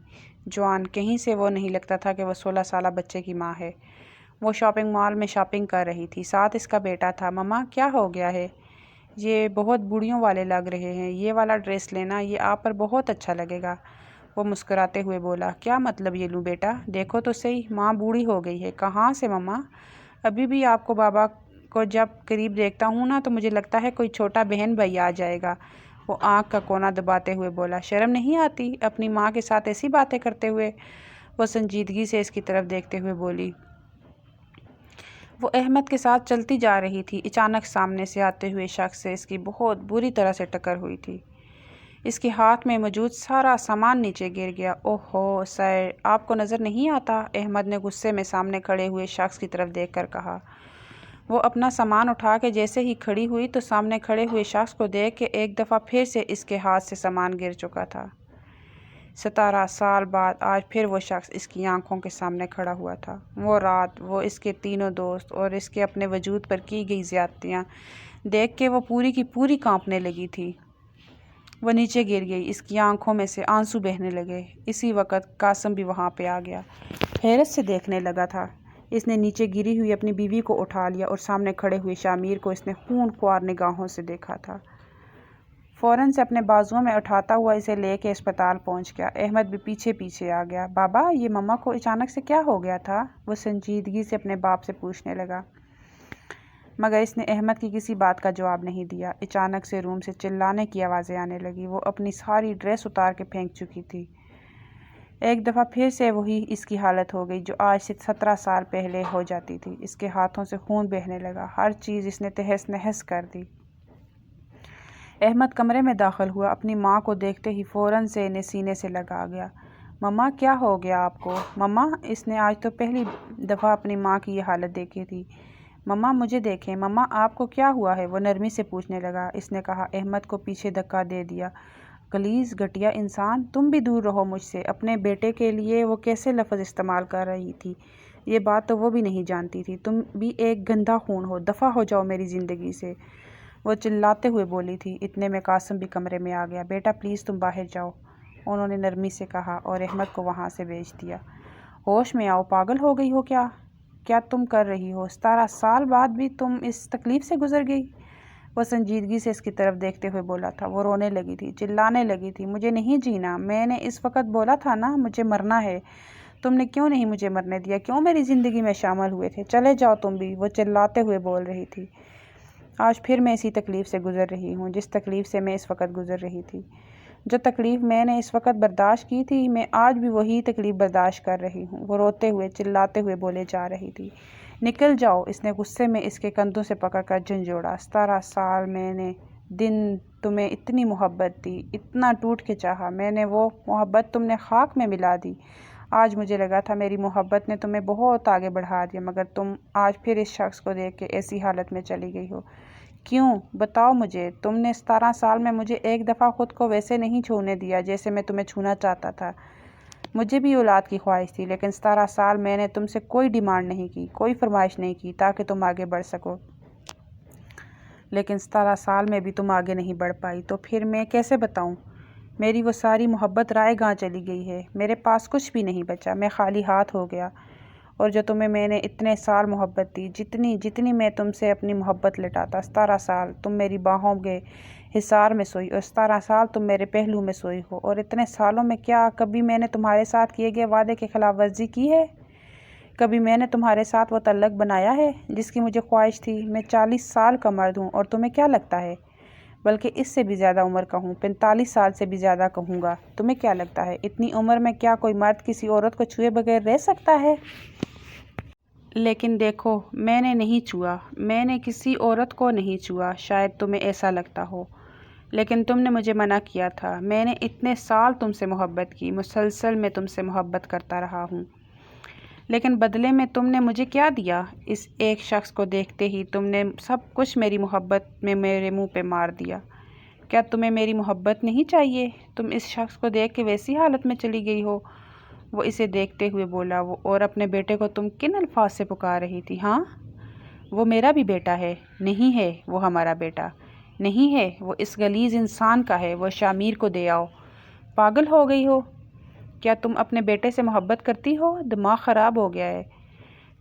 جوان۔ کہیں سے وہ نہیں لگتا تھا کہ وہ 16 سالہ بچے کی ماں ہے۔ وہ شاپنگ مال میں شاپنگ کر رہی تھی، ساتھ اس کا بیٹا تھا۔ مما، کیا ہو گیا ہے؟ یہ بہت بوڑھیوں والے لگ رہے ہیں، یہ والا ڈریس لینا، یہ آپ پر بہت اچھا لگے گا۔ وہ مسکراتے ہوئے بولا۔ کیا مطلب یہ لوں بیٹا؟ دیکھو تو صحیح، ماں بوڑھی ہو گئی ہے۔ کہاں سے مما؟ ابھی بھی آپ کو بابا کو جب قریب دیکھتا ہوں نا تو مجھے لگتا ہے کوئی چھوٹا بہن بھائی آ جائے گا۔ وہ آنکھ کا کونا دباتے ہوئے بولا۔ شرم نہیں آتی اپنی ماں کے ساتھ ایسی باتیں کرتے ہوئے؟ وہ سنجیدگی سے اس کی طرف دیکھتے ہوئے بولی۔ وہ احمد کے ساتھ چلتی جا رہی تھی، اچانک سامنے سے آتے ہوئے شخص سے اس کی بہت بری طرح سے ٹکر ہوئی تھی۔ اس کے ہاتھ میں موجود سارا سامان نیچے گر گیا۔ اوہ ہو سر، آپ کو نظر نہیں آتا؟ احمد نے غصے میں سامنے کھڑے ہوئے شخص کی طرف دیکھ کر کہا۔ وہ اپنا سامان اٹھا کے جیسے ہی کھڑی ہوئی تو سامنے کھڑے ہوئے شخص کو دیکھ کے ایک دفعہ پھر سے اس کے ہاتھ سے سامان گر چکا تھا۔ 17 سال بعد آج پھر وہ شخص اس کی آنکھوں کے سامنے کھڑا ہوا تھا۔ وہ رات، وہ اس کے تینوں دوست اور اس کے اپنے وجود پر کی گئی زیادتیاں دیکھ کے وہ پوری کی پوری کانپنے لگی تھی۔ وہ نیچے گر گئی، اس کی آنکھوں میں سے آنسو بہنے لگے۔ اسی وقت قاسم بھی وہاں پہ آ گیا، حیرت سے دیکھنے لگا تھا۔ اس نے نیچے گری ہوئی اپنی بیوی کو اٹھا لیا اور سامنے کھڑے ہوئے شامیر کو اس نے خون خوار نگاہوں سے دیکھا تھا۔ فوراً سے اپنے بازوؤں میں اٹھاتا ہوا اسے لے کے اسپتال پہنچ گیا۔ احمد بھی پیچھے پیچھے آ گیا۔ بابا، یہ مما کو اچانک سے کیا ہو گیا تھا؟ وہ سنجیدگی سے اپنے باپ سے پوچھنے لگا، مگر اس نے احمد کی کسی بات کا جواب نہیں دیا۔ اچانک سے روم سے چلانے کی آوازیں آنے لگی۔ وہ اپنی ساری ڈریس اتار کے پھینک چکی تھی۔ ایک دفعہ پھر سے وہی اس کی حالت ہو گئی جو آج سے 17 سال پہلے ہو جاتی تھی۔ اس کے ہاتھوں سے خون بہنے لگا، ہر چیز اس نے تہس نہس کر دی۔ احمد کمرے میں داخل ہوا، اپنی ماں کو دیکھتے ہی فوراً سے انہیں سینے سے لگا گیا۔ مما، کیا ہو گیا آپ کو؟ مما، اس نے آج تو پہلی دفعہ اپنی ماں کی یہ حالت دیکھی تھی۔ مما، مجھے دیکھیں، مما آپ کو کیا ہوا ہے؟ وہ نرمی سے پوچھنے لگا۔ اس نے کہا۔ احمد کو پیچھے دھکا دے دیا۔ غلیظ گھٹیا انسان، تم بھی دور رہو مجھ سے۔ اپنے بیٹے کے لیے وہ کیسے لفظ استعمال کر رہی تھی، یہ بات تو وہ بھی نہیں جانتی تھی۔ تم بھی ایک گندا خون ہو، دفع ہو جاؤ میری زندگی سے، وہ چلاتے ہوئے بولی تھی۔ اتنے میں قاسم بھی کمرے میں آ گیا۔ بیٹا پلیز تم باہر جاؤ، انہوں نے نرمی سے کہا اور احمد کو وہاں سے بھیج دیا۔ ہوش میں آؤ، پاگل ہو گئی ہو کیا؟ کیا تم کر رہی ہو؟ 17 سال بعد بھی تم اس تکلیف سے گزر گئی؟ وہ سنجیدگی سے اس کی طرف دیکھتے ہوئے بولا تھا۔ وہ رونے لگی تھی، چلانے لگی تھی، مجھے نہیں جینا، میں نے اس وقت بولا تھا نا مجھے مرنا ہے، تم نے کیوں نہیں مجھے مرنے دیا، کیوں میری زندگی میں شامل ہوئے تھے، چلے جاؤ تم بھی، وہ چلاتے ہوئے بول رہی تھی۔ آج پھر میں اسی تکلیف سے گزر رہی ہوں جس تکلیف سے میں اس وقت گزر رہی تھی۔ جو تکلیف میں نے اس وقت برداشت کی تھی، میں آج بھی وہی تکلیف برداشت کر رہی ہوں، وہ روتے ہوئے چلاتے ہوئے بولے جا رہی تھی۔ نکل جاؤ، اس نے غصے میں اس کے کندھوں سے پکڑ کر جھنجھوڑا۔ 17 سال میں نے دن تمہیں اتنی محبت دی، اتنا ٹوٹ کے چاہا، میں نے وہ محبت تم نے خاک میں ملا دی۔ آج مجھے لگا تھا میری محبت نے تمہیں بہت آگے بڑھا دیا، مگر تم آج پھر اس شخص کو دیکھ کے ایسی حالت میں چلی گئی ہو۔ کیوں؟ بتاؤ مجھے۔ تم نے 17 سال میں مجھے ایک دفعہ خود کو ویسے نہیں چھونے دیا جیسے میں تمہیں چھونا چاہتا تھا۔ مجھے بھی اولاد کی خواہش تھی، لیکن 17 سال میں نے تم سے کوئی ڈیمانڈ نہیں کی، کوئی فرمائش نہیں کی تاکہ تم آگے بڑھ سکو، لیکن 17 سال میں بھی تم آگے نہیں بڑھ پائی، تو پھر میں کیسے بتاؤں؟ میری وہ ساری محبت رائے گاں چلی گئی ہے، میرے پاس کچھ بھی نہیں بچا، میں خالی ہاتھ ہو گیا۔ اور جو تمہیں میں نے اتنے سال محبت دی، جتنی میں تم سے اپنی محبت لٹاتا، 17 سال تم میری باہوں کے حصار میں سوئی، اور 17 سال تم میرے پہلو میں سوئی ہو، اور اتنے سالوں میں کیا کبھی میں نے تمہارے ساتھ کیے گئے وعدے کی خلاف ورزی کی ہے؟ کبھی میں نے تمہارے ساتھ وہ تعلق بنایا ہے جس کی مجھے خواہش تھی؟ میں 40 سال کا مرد ہوں، اور تمہیں کیا لگتا ہے؟ بلکہ اس سے بھی زیادہ عمر کا ہوں، 45 سال سے بھی زیادہ کہوں گا۔ تمہیں کیا لگتا ہے اتنی عمر میں کیا کوئی مرد کسی عورت کو چھوئے بغیر رہ سکتا ہے؟ لیکن دیکھو، میں نے نہیں چھوا، میں نے کسی عورت کو نہیں چھوا، شاید تمہیں ایسا لگتا ہو، لیکن تم نے مجھے منع کیا تھا۔ میں نے اتنے سال تم سے محبت کی، مسلسل میں تم سے محبت کرتا رہا ہوں، لیکن بدلے میں تم نے مجھے کیا دیا؟ اس ایک شخص کو دیکھتے ہی تم نے سب کچھ میری محبت میں میرے منہ پہ مار دیا۔ کیا تمہیں میری محبت نہیں چاہیے؟ تم اس شخص کو دیکھ کے ویسی حالت میں چلی گئی ہو، وہ اسے دیکھتے ہوئے بولا۔ وہ اور اپنے بیٹے کو تم کن الفاظ سے پکار رہی تھی؟ ہاں، وہ میرا بھی بیٹا ہے۔ نہیں ہے وہ ہمارا بیٹا، نہیں ہے، وہ اس غلیظ انسان کا ہے، وہ شامیر کو دے آؤ۔ پاگل ہو گئی ہو؟ کیا تم اپنے بیٹے سے محبت کرتی ہو؟ دماغ خراب ہو گیا ہے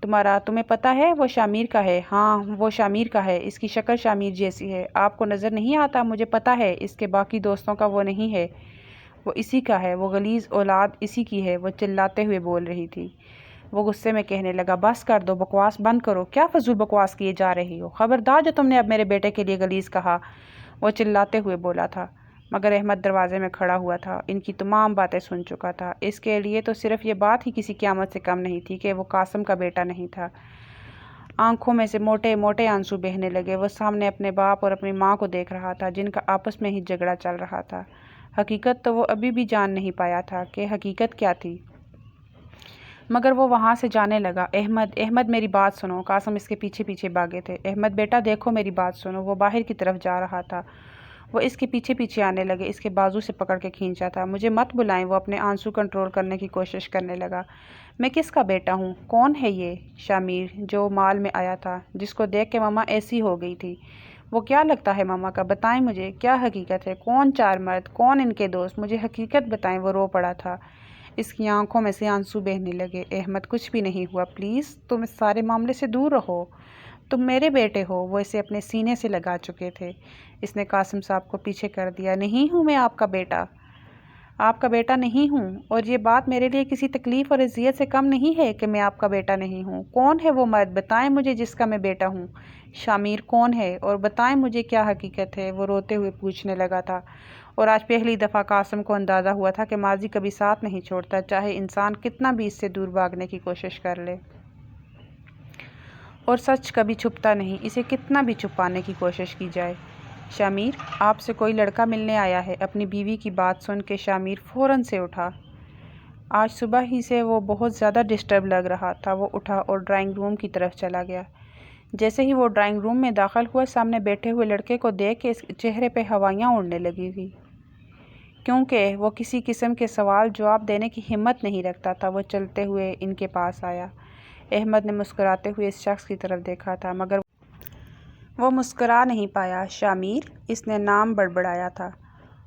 تمہارا؟ تمہیں پتہ ہے وہ شامیر کا ہے؟ ہاں، وہ شامیر کا ہے، اس کی شکل شامیر جیسی ہے، آپ کو نظر نہیں آتا؟ مجھے پتہ ہے اس کے باقی دوستوں کا وہ نہیں ہے، وہ اسی کا ہے، وہ غلیظ اولاد اسی کی ہے، وہ چلاتے ہوئے بول رہی تھی۔ وہ غصے میں کہنے لگا، بس کر دو، بکواس بند کرو، کیا فضول بکواس کیے جا رہی ہو؟ خبردار جو تم نے اب میرے بیٹے کے لیے غلیظ کہا، وہ چلاتے ہوئے بولا تھا۔ مگر احمد دروازے میں کھڑا ہوا تھا، ان کی تمام باتیں سن چکا تھا۔ اس کے لیے تو صرف یہ بات ہی کسی قیامت سے کم نہیں تھی کہ وہ قاسم کا بیٹا نہیں تھا۔ آنکھوں میں سے موٹے موٹے آنسو بہنے لگے۔ وہ سامنے اپنے باپ اور اپنی ماں کو دیکھ رہا تھا جن کا آپس میں ہی جھگڑا چل رہا تھا۔ حقیقت تو وہ ابھی بھی جان نہیں پایا تھا کہ حقیقت کیا تھی، مگر وہ وہاں سے جانے لگا۔ احمد میری بات سنو۔ قاسم اس کے پیچھے پیچھے بھاگے تھے۔ احمد بیٹا دیکھو میری بات سنو۔ وہ باہر کی طرف جا رہا تھا، وہ اس کے پیچھے پیچھے آنے لگے، اس کے بازو سے پکڑ کے کھینچا تھا۔ مجھے مت بلائیں، وہ اپنے آنسو کنٹرول کرنے کی کوشش کرنے لگا۔ میں کس کا بیٹا ہوں؟ کون ہے یہ شامیر جو مال میں آیا تھا، جس کو دیکھ کے ماما ایسی ہو گئی تھی؟ وہ کیا لگتا ہے ماما کا؟ بتائیں مجھے، کیا حقیقت ہے؟ کون چار مرد، کون ان کے دوست؟ مجھے حقیقت بتائیں۔ وہ رو پڑا تھا، اس کی آنکھوں میں سے آنسو بہنے لگے۔ احمد کچھ بھی نہیں ہوا، پلیز تم اس سارے معاملے سے دور رہو، تم میرے بیٹے ہو۔ وہ اسے اپنے سینے سے لگا چکے تھے۔ اس نے قاسم صاحب کو پیچھے کر دیا۔ نہیں ہوں میں آپ کا بیٹا، آپ کا بیٹا نہیں ہوں، اور یہ بات میرے لیے کسی تکلیف اور اذیت سے کم نہیں ہے کہ میں آپ کا بیٹا نہیں ہوں۔ کون ہے وہ مرد؟ بتائیں مجھے جس کا میں بیٹا ہوں۔ شامیر کون ہے؟ اور بتائیں مجھے کیا حقیقت ہے؟ وہ روتے ہوئے پوچھنے لگا تھا، اور آج پہلی دفعہ قاسم کو اندازہ ہوا تھا کہ ماضی کبھی ساتھ نہیں چھوڑتا، چاہے انسان کتنا بھی اس سے دور بھاگنے کی کوشش کر لے، اور سچ کبھی چھپتا نہیں، اسے کتنا بھی چھپانے کی کوشش کی جائے۔ شامیر، آپ سے کوئی لڑکا ملنے آیا ہے۔ اپنی بیوی کی بات سن کے شامیر فوراً سے اٹھا۔ آج صبح ہی سے وہ بہت زیادہ ڈسٹرب لگ رہا تھا۔ وہ اٹھا اور ڈرائنگ روم کی طرف چلا گیا۔ جیسے ہی وہ ڈرائنگ روم میں داخل ہوا، سامنے بیٹھے ہوئے لڑکے کو دیکھ کے اس کے چہرے پہ ہوائیاں اڑنے لگی تھی۔ کیونکہ وہ کسی قسم کے سوال جواب دینے کی ہمت نہیں رکھتا تھا۔ وہ چلتے ہوئے ان کے پاس آیا۔ احمد نے مسکراتے ہوئے اس شخص کی طرف دیکھا تھا مگر وہ مسکرا نہیں پایا۔ شامیر، اس نے نام بڑبڑایا تھا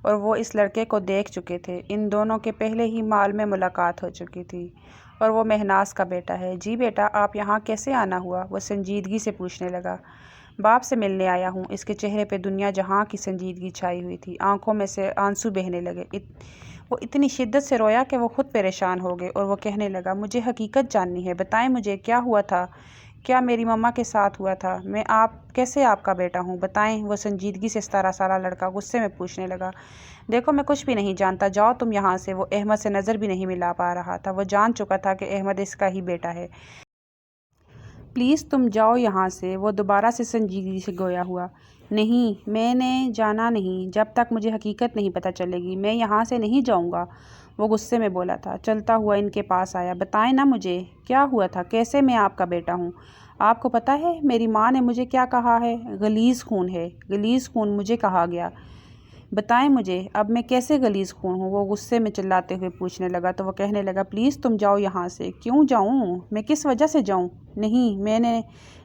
اور وہ اس لڑکے کو دیکھ چکے تھے۔ ان دونوں کے پہلے ہی مال میں ملاقات ہو چکی تھی اور وہ مہناز کا بیٹا ہے۔ جی بیٹا، آپ یہاں کیسے آنا ہوا؟ وہ سنجیدگی سے پوچھنے لگا۔ باپ سے ملنے آیا ہوں۔ اس کے چہرے پہ دنیا جہاں کی سنجیدگی چھائی ہوئی تھی، آنکھوں میں سے آنسو بہنے لگے۔ وہ اتنی شدت سے رویا کہ وہ خود پریشان ہو گئے اور وہ کہنے لگا، مجھے حقیقت جاننی ہے، بتائیں مجھے کیا ہوا تھا؟ کیا میری ماما کے ساتھ ہوا تھا؟ میں کیسے آپ کا بیٹا ہوں؟ بتائیں۔ وہ سنجیدگی سے 17 سالہ لڑکا غصے میں پوچھنے لگا۔ دیکھو، میں کچھ بھی نہیں جانتا، جاؤ تم یہاں سے۔ وہ احمد سے نظر بھی نہیں ملا پا رہا تھا۔ وہ جان چکا تھا کہ احمد اس کا ہی بیٹا ہے۔ پلیز تم جاؤ یہاں سے۔ وہ دوبارہ سے سنجیدگی سے گویا ہوا۔ نہیں، میں نے جانا نہیں جب تک مجھے حقیقت نہیں پتہ چلے گی۔ میں یہاں سے نہیں جاؤں گا، وہ غصے میں بولا تھا۔ چلتا ہوا ان کے پاس آیا۔ بتائیں نا مجھے کیا ہوا تھا، کیسے میں آپ کا بیٹا ہوں؟ آپ کو پتہ ہے میری ماں نے مجھے کیا کہا ہے؟ غلیظ خون ہے، غلیظ خون مجھے کہا گیا۔ بتائیں مجھے اب میں کیسے غلیظ خون ہوں؟ وہ غصے میں چلاتے ہوئے پوچھنے لگا تو وہ کہنے لگا، پلیز تم جاؤ یہاں سے۔ کیوں جاؤں؟ میں کس وجہ سے جاؤں؟ نہیں، میں نے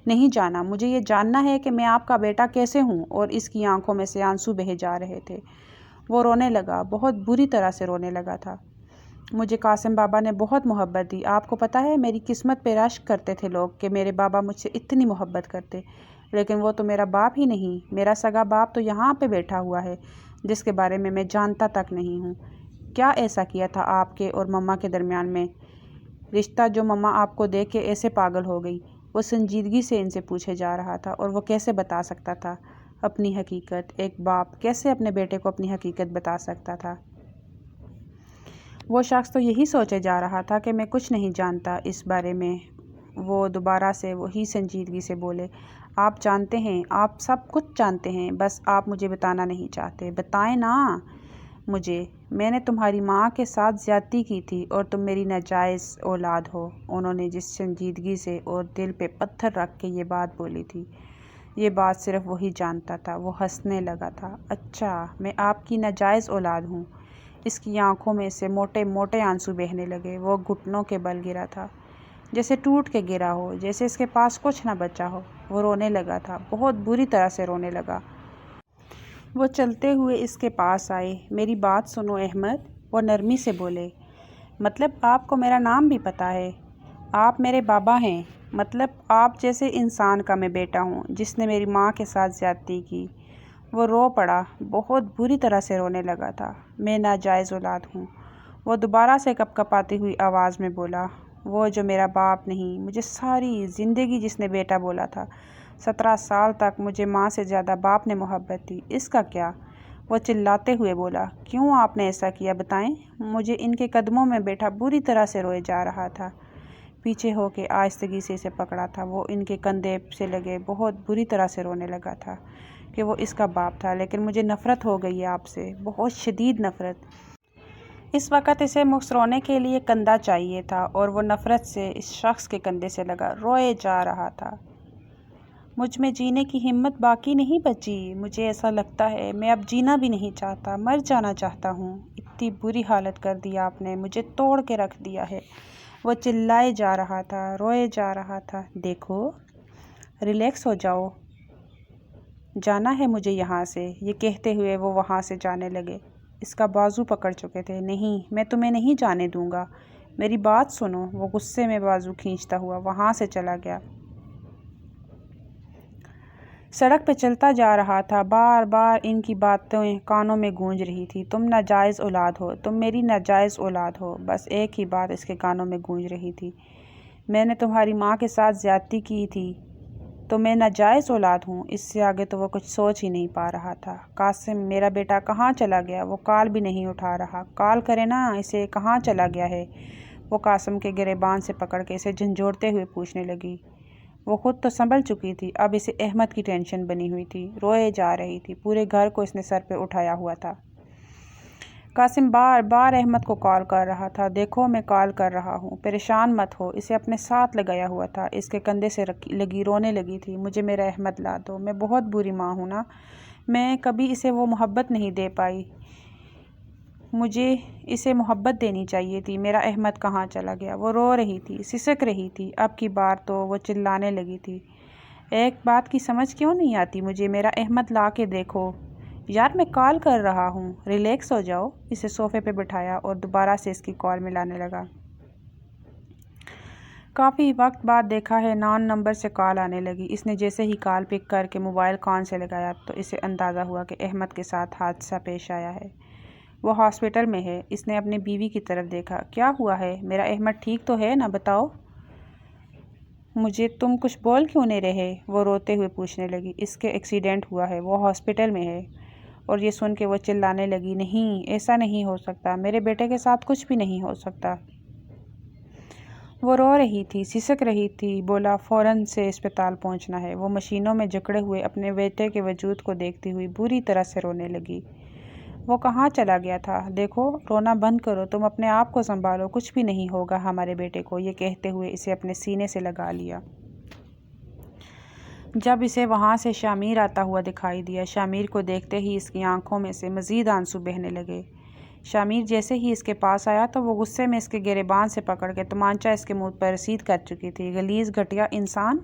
نہیں جانا۔ مجھے یہ جاننا ہے کہ میں آپ کا بیٹا کیسے ہوں۔ اور اس کی آنکھوں میں سے آنسو بہے جا رہے تھے۔ وہ رونے لگا، بہت بری طرح سے رونے لگا تھا۔ مجھے قاسم بابا نے بہت محبت دی۔ آپ کو پتہ ہے میری قسمت پہ رشک کرتے تھے لوگ کہ میرے بابا مجھ سے اتنی محبت کرتے، لیکن وہ تو میرا باپ ہی نہیں۔ میرا سگا باپ تو یہاں پہ بیٹھا ہوا ہے جس کے بارے میں جانتا تک نہیں ہوں۔ کیا ایسا کیا تھا آپ کے اور مما کے درمیان میں رشتہ جو مما آپ کو دیکھ کے ایسے پاگل ہو گئی؟ وہ سنجیدگی سے ان سے پوچھے جا رہا تھا اور وہ کیسے بتا سکتا تھا اپنی حقیقت؟ ایک باپ کیسے اپنے بیٹے کو اپنی حقیقت بتا سکتا تھا؟ وہ شخص تو یہی سوچے جا رہا تھا کہ میں کچھ نہیں جانتا اس بارے میں۔ وہ دوبارہ سے وہی سنجیدگی سے بولے، آپ جانتے ہیں، آپ سب کچھ جانتے ہیں، بس آپ مجھے بتانا نہیں چاہتے۔ بتائیں نا مجھے۔ میں نے تمہاری ماں کے ساتھ زیادتی کی تھی اور تم میری ناجائز اولاد ہو۔ انہوں نے جس سنجیدگی سے اور دل پہ پتھر رکھ کے یہ بات بولی تھی، یہ بات صرف وہی جانتا تھا۔ وہ ہنسنے لگا تھا۔ اچھا، میں آپ کی ناجائز اولاد ہوں؟ اس کی آنکھوں میں سے موٹے موٹے آنسو بہنے لگے۔ وہ گھٹنوں کے بل گرا تھا، جیسے ٹوٹ کے گرا ہو، جیسے اس کے پاس کچھ نہ بچا ہو۔ وہ رونے لگا تھا، بہت بری طرح سے رونے لگا۔ وہ چلتے ہوئے اس کے پاس آئے۔ میری بات سنو احمد، وہ نرمی سے بولے۔ مطلب آپ کو میرا نام بھی پتہ ہے؟ آپ میرے بابا ہیں، مطلب آپ جیسے انسان کا میں بیٹا ہوں جس نے میری ماں کے ساتھ زیادتی کی۔ وہ رو پڑا، بہت بری طرح سے رونے لگا تھا۔ میں ناجائز اولاد ہوں، وہ دوبارہ سے کپ کپاتی ہوئی آواز میں بولا۔ وہ جو میرا باپ نہیں، مجھے ساری زندگی جس نے بیٹا بولا تھا، 17 سال تک مجھے ماں سے زیادہ باپ نے محبت دی، اس کا کیا؟ وہ چلاتے ہوئے بولا، کیوں آپ نے ایسا کیا؟ بتائیں مجھے۔ ان کے قدموں میں بیٹھا بری طرح سے روئے جا رہا تھا۔ پیچھے ہو کے آہستگی سے اسے پکڑا تھا۔ وہ ان کے کندھے سے لگے بہت بری طرح سے رونے لگا تھا کہ وہ اس کا باپ تھا، لیکن مجھے نفرت ہو گئی ہے آپ سے، بہت شدید نفرت۔ اس وقت اسے رونے کے لیے کندھا چاہیے تھا اور وہ نفرت سے اس شخص کے کندھے سے لگا روئے جا رہا تھا۔ مجھ میں جینے کی ہمت باقی نہیں بچی۔ مجھے ایسا لگتا ہے میں اب جینا بھی نہیں چاہتا، مر جانا چاہتا ہوں۔ اتنی بری حالت کر دی آپ نے، مجھے توڑ کے رکھ دیا ہے۔ وہ چلائے جا رہا تھا، روئے جا رہا تھا۔ دیکھو، ریلیکس ہو جاؤ، جانا ہے مجھے یہاں سے، یہ کہتے ہوئے وہ وہاں سے جانے لگے۔ اس کا بازو پکڑ چکے تھے۔ نہیں، میں تمہیں نہیں جانے دوں گا، میری بات سنو۔ وہ غصے میں بازو کھینچتا ہوا وہاں سے چلا گیا۔ سڑک پہ چلتا جا رہا تھا، بار بار ان کی باتیں کانوں میں گونج رہی تھی۔ تم ناجائز اولاد ہو، تم میری ناجائز اولاد ہو، بس ایک ہی بات اس کے کانوں میں گونج رہی تھی۔ میں نے تمہاری ماں کے ساتھ زیادتی کی تھی تو میں ناجائز اولاد ہوں؟ اس سے آگے تو وہ کچھ سوچ ہی نہیں پا رہا تھا۔ قاسم، میرا بیٹا کہاں چلا گیا؟ وہ کال بھی نہیں اٹھا رہا۔ کال کرے نا اسے، کہاں چلا گیا ہے؟ وہ قاسم کے گریبان سے پکڑ کے اسے جھنجھوڑتے ہوئے پوچھنے لگی۔ وہ خود تو سنبھل چکی تھی، اب اسے احمد کی ٹینشن بنی ہوئی تھی، روئے جا رہی تھی۔ پورے گھر کو اس نے سر پہ اٹھایا ہوا تھا۔ قاسم بار بار احمد کو کال کر رہا تھا، دیکھو میں کال کر رہا ہوں، پریشان مت ہو۔ اسے اپنے ساتھ لگایا ہوا تھا، اس کے کندھے سے لگی رونے لگی تھی۔ مجھے میرا احمد لا دو، میں بہت بری ماں ہوں نا، میں کبھی اسے وہ محبت نہیں دے پائی، مجھے اسے محبت دینی چاہیے تھی۔ میرا احمد کہاں چلا گیا؟ وہ رو رہی تھی، سسک رہی تھی۔ اب کی بار تو وہ چلانے لگی تھی، ایک بات کی سمجھ کیوں نہیں آتی مجھے؟ میرا احمد لا کے دیکھو۔ یار میں کال کر رہا ہوں، ریلیکس ہو جاؤ۔ اسے صوفے پہ بٹھایا اور دوبارہ سے اس کی کال ملانے لگا۔ کافی وقت بعد دیکھا ہے نان نمبر سے کال آنے لگی۔ اس نے جیسے ہی کال پک کر کے موبائل کان سے لگایا تو اسے اندازہ ہوا کہ احمد کے ساتھ حادثہ پیش آیا ہے، وہ ہاسپٹل میں ہے۔ اس نے اپنی بیوی کی طرف دیکھا۔ کیا ہوا ہے؟ میرا احمد ٹھیک تو ہے نا؟ بتاؤ مجھے، تم کچھ بول کیوں نہیں رہے؟ وہ روتے ہوئے پوچھنے لگی۔ اس کے ایکسیڈنٹ ہوا ہے، وہ ہاسپٹل میں ہے۔ اور یہ سن کے وہ چلانے لگی، نہیں ایسا نہیں ہو سکتا، میرے بیٹے کے ساتھ کچھ بھی نہیں ہو سکتا۔ وہ رو رہی تھی، سسک رہی تھی۔ بولا فوراً سے اسپتال پہنچنا ہے۔ وہ مشینوں میں جکڑے ہوئے اپنے بیٹے کے وجود کو دیکھتی ہوئی بری طرح سے رونے لگی۔ وہ کہاں چلا گیا تھا؟ دیکھو رونا بند کرو، تم اپنے آپ کو سنبھالو، کچھ بھی نہیں ہوگا ہمارے بیٹے کو۔ یہ کہتے ہوئے اسے اپنے سینے سے لگا لیا۔ جب اسے وہاں سے شامیر آتا ہوا دکھائی دیا، شامیر کو دیکھتے ہی اس کی آنکھوں میں سے مزید آنسو بہنے لگے۔ شامیر جیسے ہی اس کے پاس آیا تو وہ غصے میں اس کے گریبان سے پکڑ کے تمانچہ اس کے منہ پر رسید کر چکی تھی۔ غلیظ گھٹیا انسان،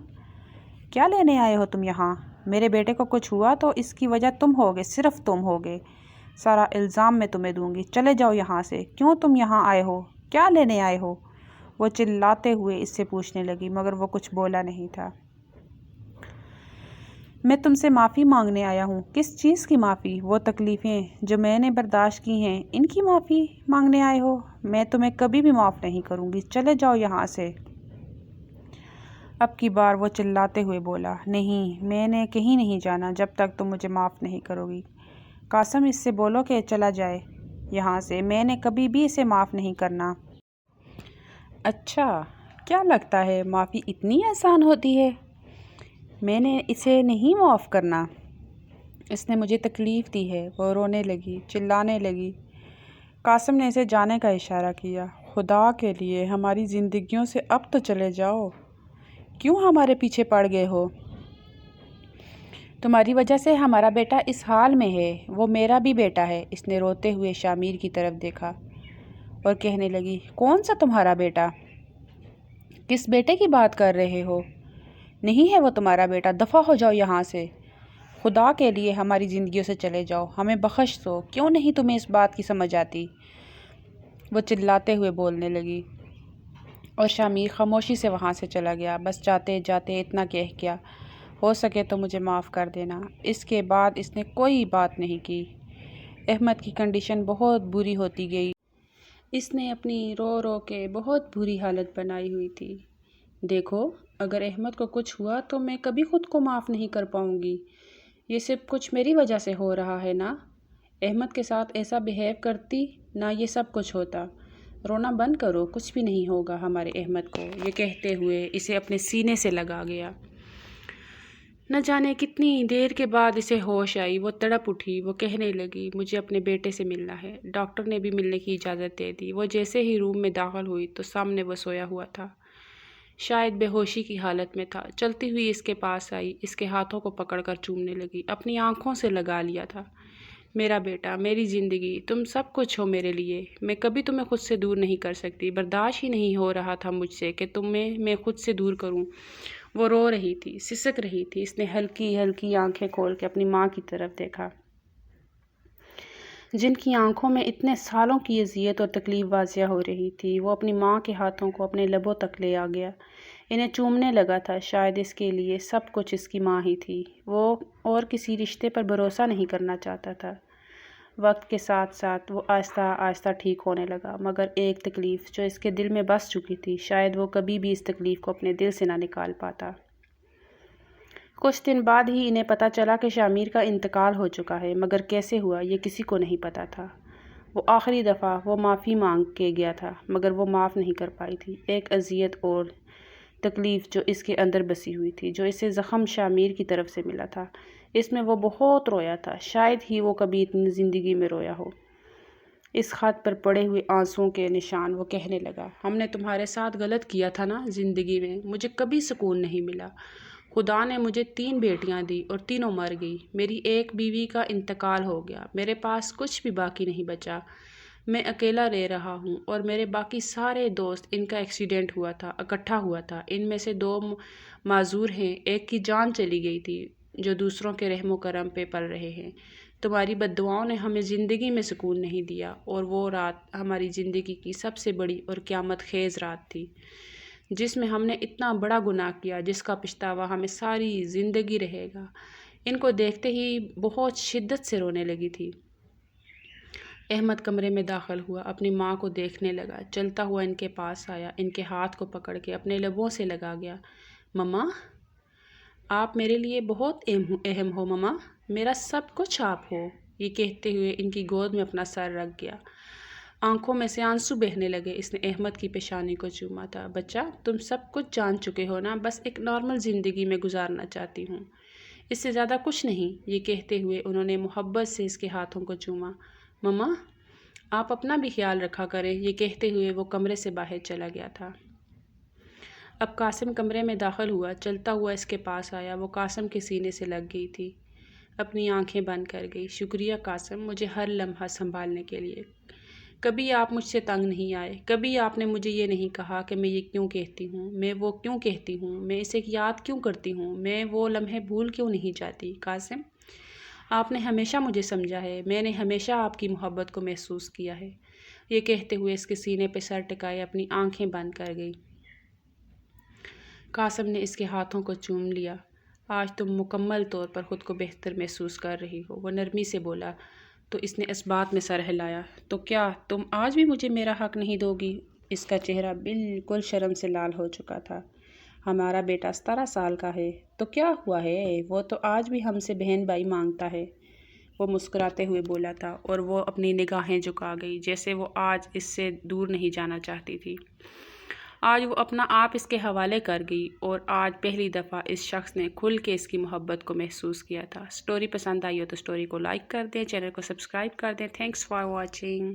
کیا لینے آئے ہو تم یہاں؟ میرے بیٹے کو کچھ ہوا تو اس کی وجہ تم ہوگے، صرف تم ہوگے۔ سارا الزام میں تمہیں دوں گی، چلے جاؤ یہاں سے۔ کیوں تم یہاں آئے ہو؟ کیا لینے آئے ہو؟ وہ چلاتے ہوئے اس سے پوچھنے لگی، مگر وہ کچھ بولا نہیں تھا۔ میں تم سے معافی مانگنے آیا ہوں۔ کس چیز کی معافی؟ وہ تکلیفیں جو میں نے برداشت کی ہیں، ان کی معافی مانگنے آئے ہو؟ میں تمہیں کبھی بھی معاف نہیں کروں گی، چلے جاؤ یہاں سے۔ اب کی بار وہ چلاتے ہوئے بولا، نہیں میں نے کہیں نہیں جانا جب تک تم مجھے معاف نہیں کرو گی۔ قاسم اس سے بولو کہ چلا جائے یہاں سے، میں نے کبھی بھی اسے معاف نہیں کرنا۔ اچھا کیا لگتا ہے معافی اتنی آسان ہوتی ہے؟ میں نے اسے نہیں معاف کرنا، اس نے مجھے تکلیف دی ہے۔ وہ رونے لگی، چلانے لگی۔ قاسم نے اسے جانے کا اشارہ کیا۔ خدا کے لیے ہماری زندگیوں سے اب تو چلے جاؤ، کیوں ہمارے پیچھے پڑ گئے ہو؟ تمہاری وجہ سے ہمارا بیٹا اس حال میں ہے، وہ میرا بھی بیٹا ہے۔ اس نے روتے ہوئے شامیر کی طرف دیکھا اور کہنے لگی، کون سا تمہارا بیٹا؟ کس بیٹے کی بات کر رہے ہو؟ نہیں ہے وہ تمہارا بیٹا، دفع ہو جاؤ یہاں سے۔ خدا کے لیے ہماری زندگیوں سے چلے جاؤ، ہمیں بخش دو، کیوں نہیں تمہیں اس بات کی سمجھ آتی؟ وہ چلاتے ہوئے بولنے لگی اور شامیر خاموشی سے وہاں سے چلا گیا۔ بس جاتے جاتے اتنا کہہ گیا، ہو سکے تو مجھے معاف کر دینا۔ اس کے بعد اس نے کوئی بات نہیں کی۔ احمد کی کنڈیشن بہت بری ہوتی گئی۔ اس نے اپنی رو رو کے بہت بری حالت بنائی ہوئی تھی۔ دیکھو اگر احمد کو کچھ ہوا تو میں کبھی خود کو معاف نہیں کر پاؤں گی۔ یہ سب کچھ میری وجہ سے ہو رہا ہے نا؟ احمد کے ساتھ ایسا بیہیو کرتی نہ یہ سب کچھ ہوتا۔ رونا بند کرو، کچھ بھی نہیں ہوگا ہمارے احمد کو۔ یہ کہتے ہوئے اسے اپنے سینے سے لگا گیا۔ نہ جانے کتنی دیر کے بعد اسے ہوش آئی، وہ تڑپ اٹھی۔ وہ کہنے لگی، مجھے اپنے بیٹے سے ملنا ہے۔ ڈاکٹر نے بھی ملنے کی اجازت دے دی۔ وہ جیسے ہی روم میں داخل ہوئی تو سامنے وہ سویا ہوا تھا، شاید بے ہوشی کی حالت میں تھا۔ چلتی ہوئی اس کے پاس آئی، اس کے ہاتھوں کو پکڑ کر چومنے لگی، اپنی آنکھوں سے لگا لیا تھا۔ میرا بیٹا، میری زندگی، تم سب کچھ ہو میرے لیے، میں کبھی تمہیں خود سے دور نہیں کر سکتی۔ برداشت ہی نہیں ہو رہا تھا مجھ سے کہ تمہیں میں خود سے دور کروں۔ وہ رو رہی تھی، سسک رہی تھی۔ اس نے ہلکی ہلکی آنکھیں کھول کے اپنی ماں کی طرف دیکھا، جن کی آنکھوں میں اتنے سالوں کی اذیت اور تکلیف واضح ہو رہی تھی۔ وہ اپنی ماں کے ہاتھوں کو اپنے لبوں تک لے آ گیا، انہیں چومنے لگا تھا۔ شاید اس کے لیے سب کچھ اس کی ماں ہی تھی۔ وہ اور کسی رشتے پر بھروسہ نہیں کرنا چاہتا تھا۔ وقت کے ساتھ ساتھ وہ آہستہ آہستہ ٹھیک ہونے لگا، مگر ایک تکلیف جو اس کے دل میں بس چکی تھی، شاید وہ کبھی بھی اس تکلیف کو اپنے دل سے نہ نکال پاتا۔ کچھ دن بعد ہی انہیں پتہ چلا کہ شامیر کا انتقال ہو چکا ہے، مگر کیسے ہوا یہ کسی کو نہیں پتہ تھا۔ وہ آخری دفعہ وہ معافی مانگ کے گیا تھا، مگر وہ معاف نہیں کر پائی تھی۔ ایک اذیت اور تکلیف جو اس کے اندر بسی ہوئی تھی، جو اسے زخم شامیر کی طرف سے ملا تھا، اس میں وہ بہت رویا تھا۔ شاید ہی وہ کبھی اتنی زندگی میں رویا ہو۔ اس خط پر پڑے ہوئے آنسوؤں کے نشان۔ وہ کہنے لگا، ہم نے تمہارے ساتھ غلط کیا تھا نا زندگی میں، مجھے کبھی سکون نہیں ملا۔ خدا نے مجھے 3 بیٹیاں دی اور تینوں مر گئی۔ میری ایک بیوی کا انتقال ہو گیا، میرے پاس کچھ بھی باقی نہیں بچا۔ میں اکیلا رہ رہا ہوں اور میرے باقی سارے دوست ان کا ایکسیڈنٹ ہوا تھا، اکٹھا ہوا تھا۔ ان میں سے 2 معذور ہیں، ایک کی جان چلی گئی تھی جو دوسروں کے رحم و کرم پہ پل رہے ہیں۔ تمہاری بد دعاؤں نے ہمیں زندگی میں سکون نہیں دیا، اور وہ رات ہماری زندگی کی سب سے بڑی اور قیامت خیز رات تھی، جس میں ہم نے اتنا بڑا گناہ کیا جس کا پچھتاوا ہمیں ساری زندگی رہے گا۔ ان کو دیکھتے ہی بہت شدت سے رونے لگی تھی۔ احمد کمرے میں داخل ہوا، اپنی ماں کو دیکھنے لگا، چلتا ہوا ان کے پاس آیا، ان کے ہاتھ کو پکڑ کے اپنے لبوں سے لگا گیا۔ مما، آپ میرے لیے بہت اہم ہو مما، میرا سب کچھ آپ ہو۔ یہ کہتے ہوئے ان کی گود میں اپنا سر رکھ گیا۔ آنکھوں میں سے آنسو بہنے لگے۔ اس نے احمد کی پیشانی کو چوما تھا۔ بچہ، تم سب کچھ جان چکے ہو نا، بس ایک نارمل زندگی میں گزارنا چاہتی ہوں، اس سے زیادہ کچھ نہیں۔ یہ کہتے ہوئے انہوں نے محبت سے اس کے ہاتھوں کو چوما۔ مما، آپ اپنا بھی خیال رکھا کریں۔ یہ کہتے ہوئے وہ کمرے سے باہر چلا گیا تھا۔ اب قاسم کمرے میں داخل ہوا، چلتا ہوا اس کے پاس آیا۔ وہ قاسم کے سینے سے لگ گئی تھی، اپنی آنکھیں بند کر گئی۔ شکریہ قاسم، مجھے ہر لمحہ سنبھالنے کے لیے۔ کبھی آپ مجھ سے تنگ نہیں آئے، کبھی آپ نے مجھے یہ نہیں کہا کہ میں یہ کیوں کہتی ہوں، میں وہ کیوں کہتی ہوں، میں اسے یاد کیوں کرتی ہوں، میں وہ لمحے بھول کیوں نہیں جاتی۔ قاسم، آپ نے ہمیشہ مجھے سمجھا ہے، میں نے ہمیشہ آپ کی محبت کو محسوس کیا ہے۔ یہ کہتے ہوئے اس کے سینے پہ سر ٹکائے اپنی آنکھیں بند کر گئی۔ قاسم نے اس کے ہاتھوں کو چوم لیا۔ آج تم مکمل طور پر خود کو بہتر محسوس کر رہی ہو، وہ نرمی سے بولا۔ تو اس نے اس بات میں سر ہلایا۔ تو کیا تم آج بھی مجھے میرا حق نہیں دو گی؟ اس کا چہرہ بالکل شرم سے لال ہو چکا تھا۔ ہمارا بیٹا 17 سال کا ہے، تو کیا ہوا ہے، وہ تو آج بھی ہم سے بہن بھائی مانگتا ہے، وہ مسکراتے ہوئے بولا تھا، اور وہ اپنی نگاہیں جھکا گئی جیسے وہ آج اس سے دور نہیں جانا چاہتی تھی۔ آج وہ اپنا آپ اس کے حوالے کر گئی، اور آج پہلی دفعہ اس شخص نے کھل کے اس کی محبت کو محسوس کیا تھا۔ سٹوری پسند آئی ہو تو سٹوری کو لائک کر دیں، چینل کو سبسکرائب کر دیں۔ Thanks for watching.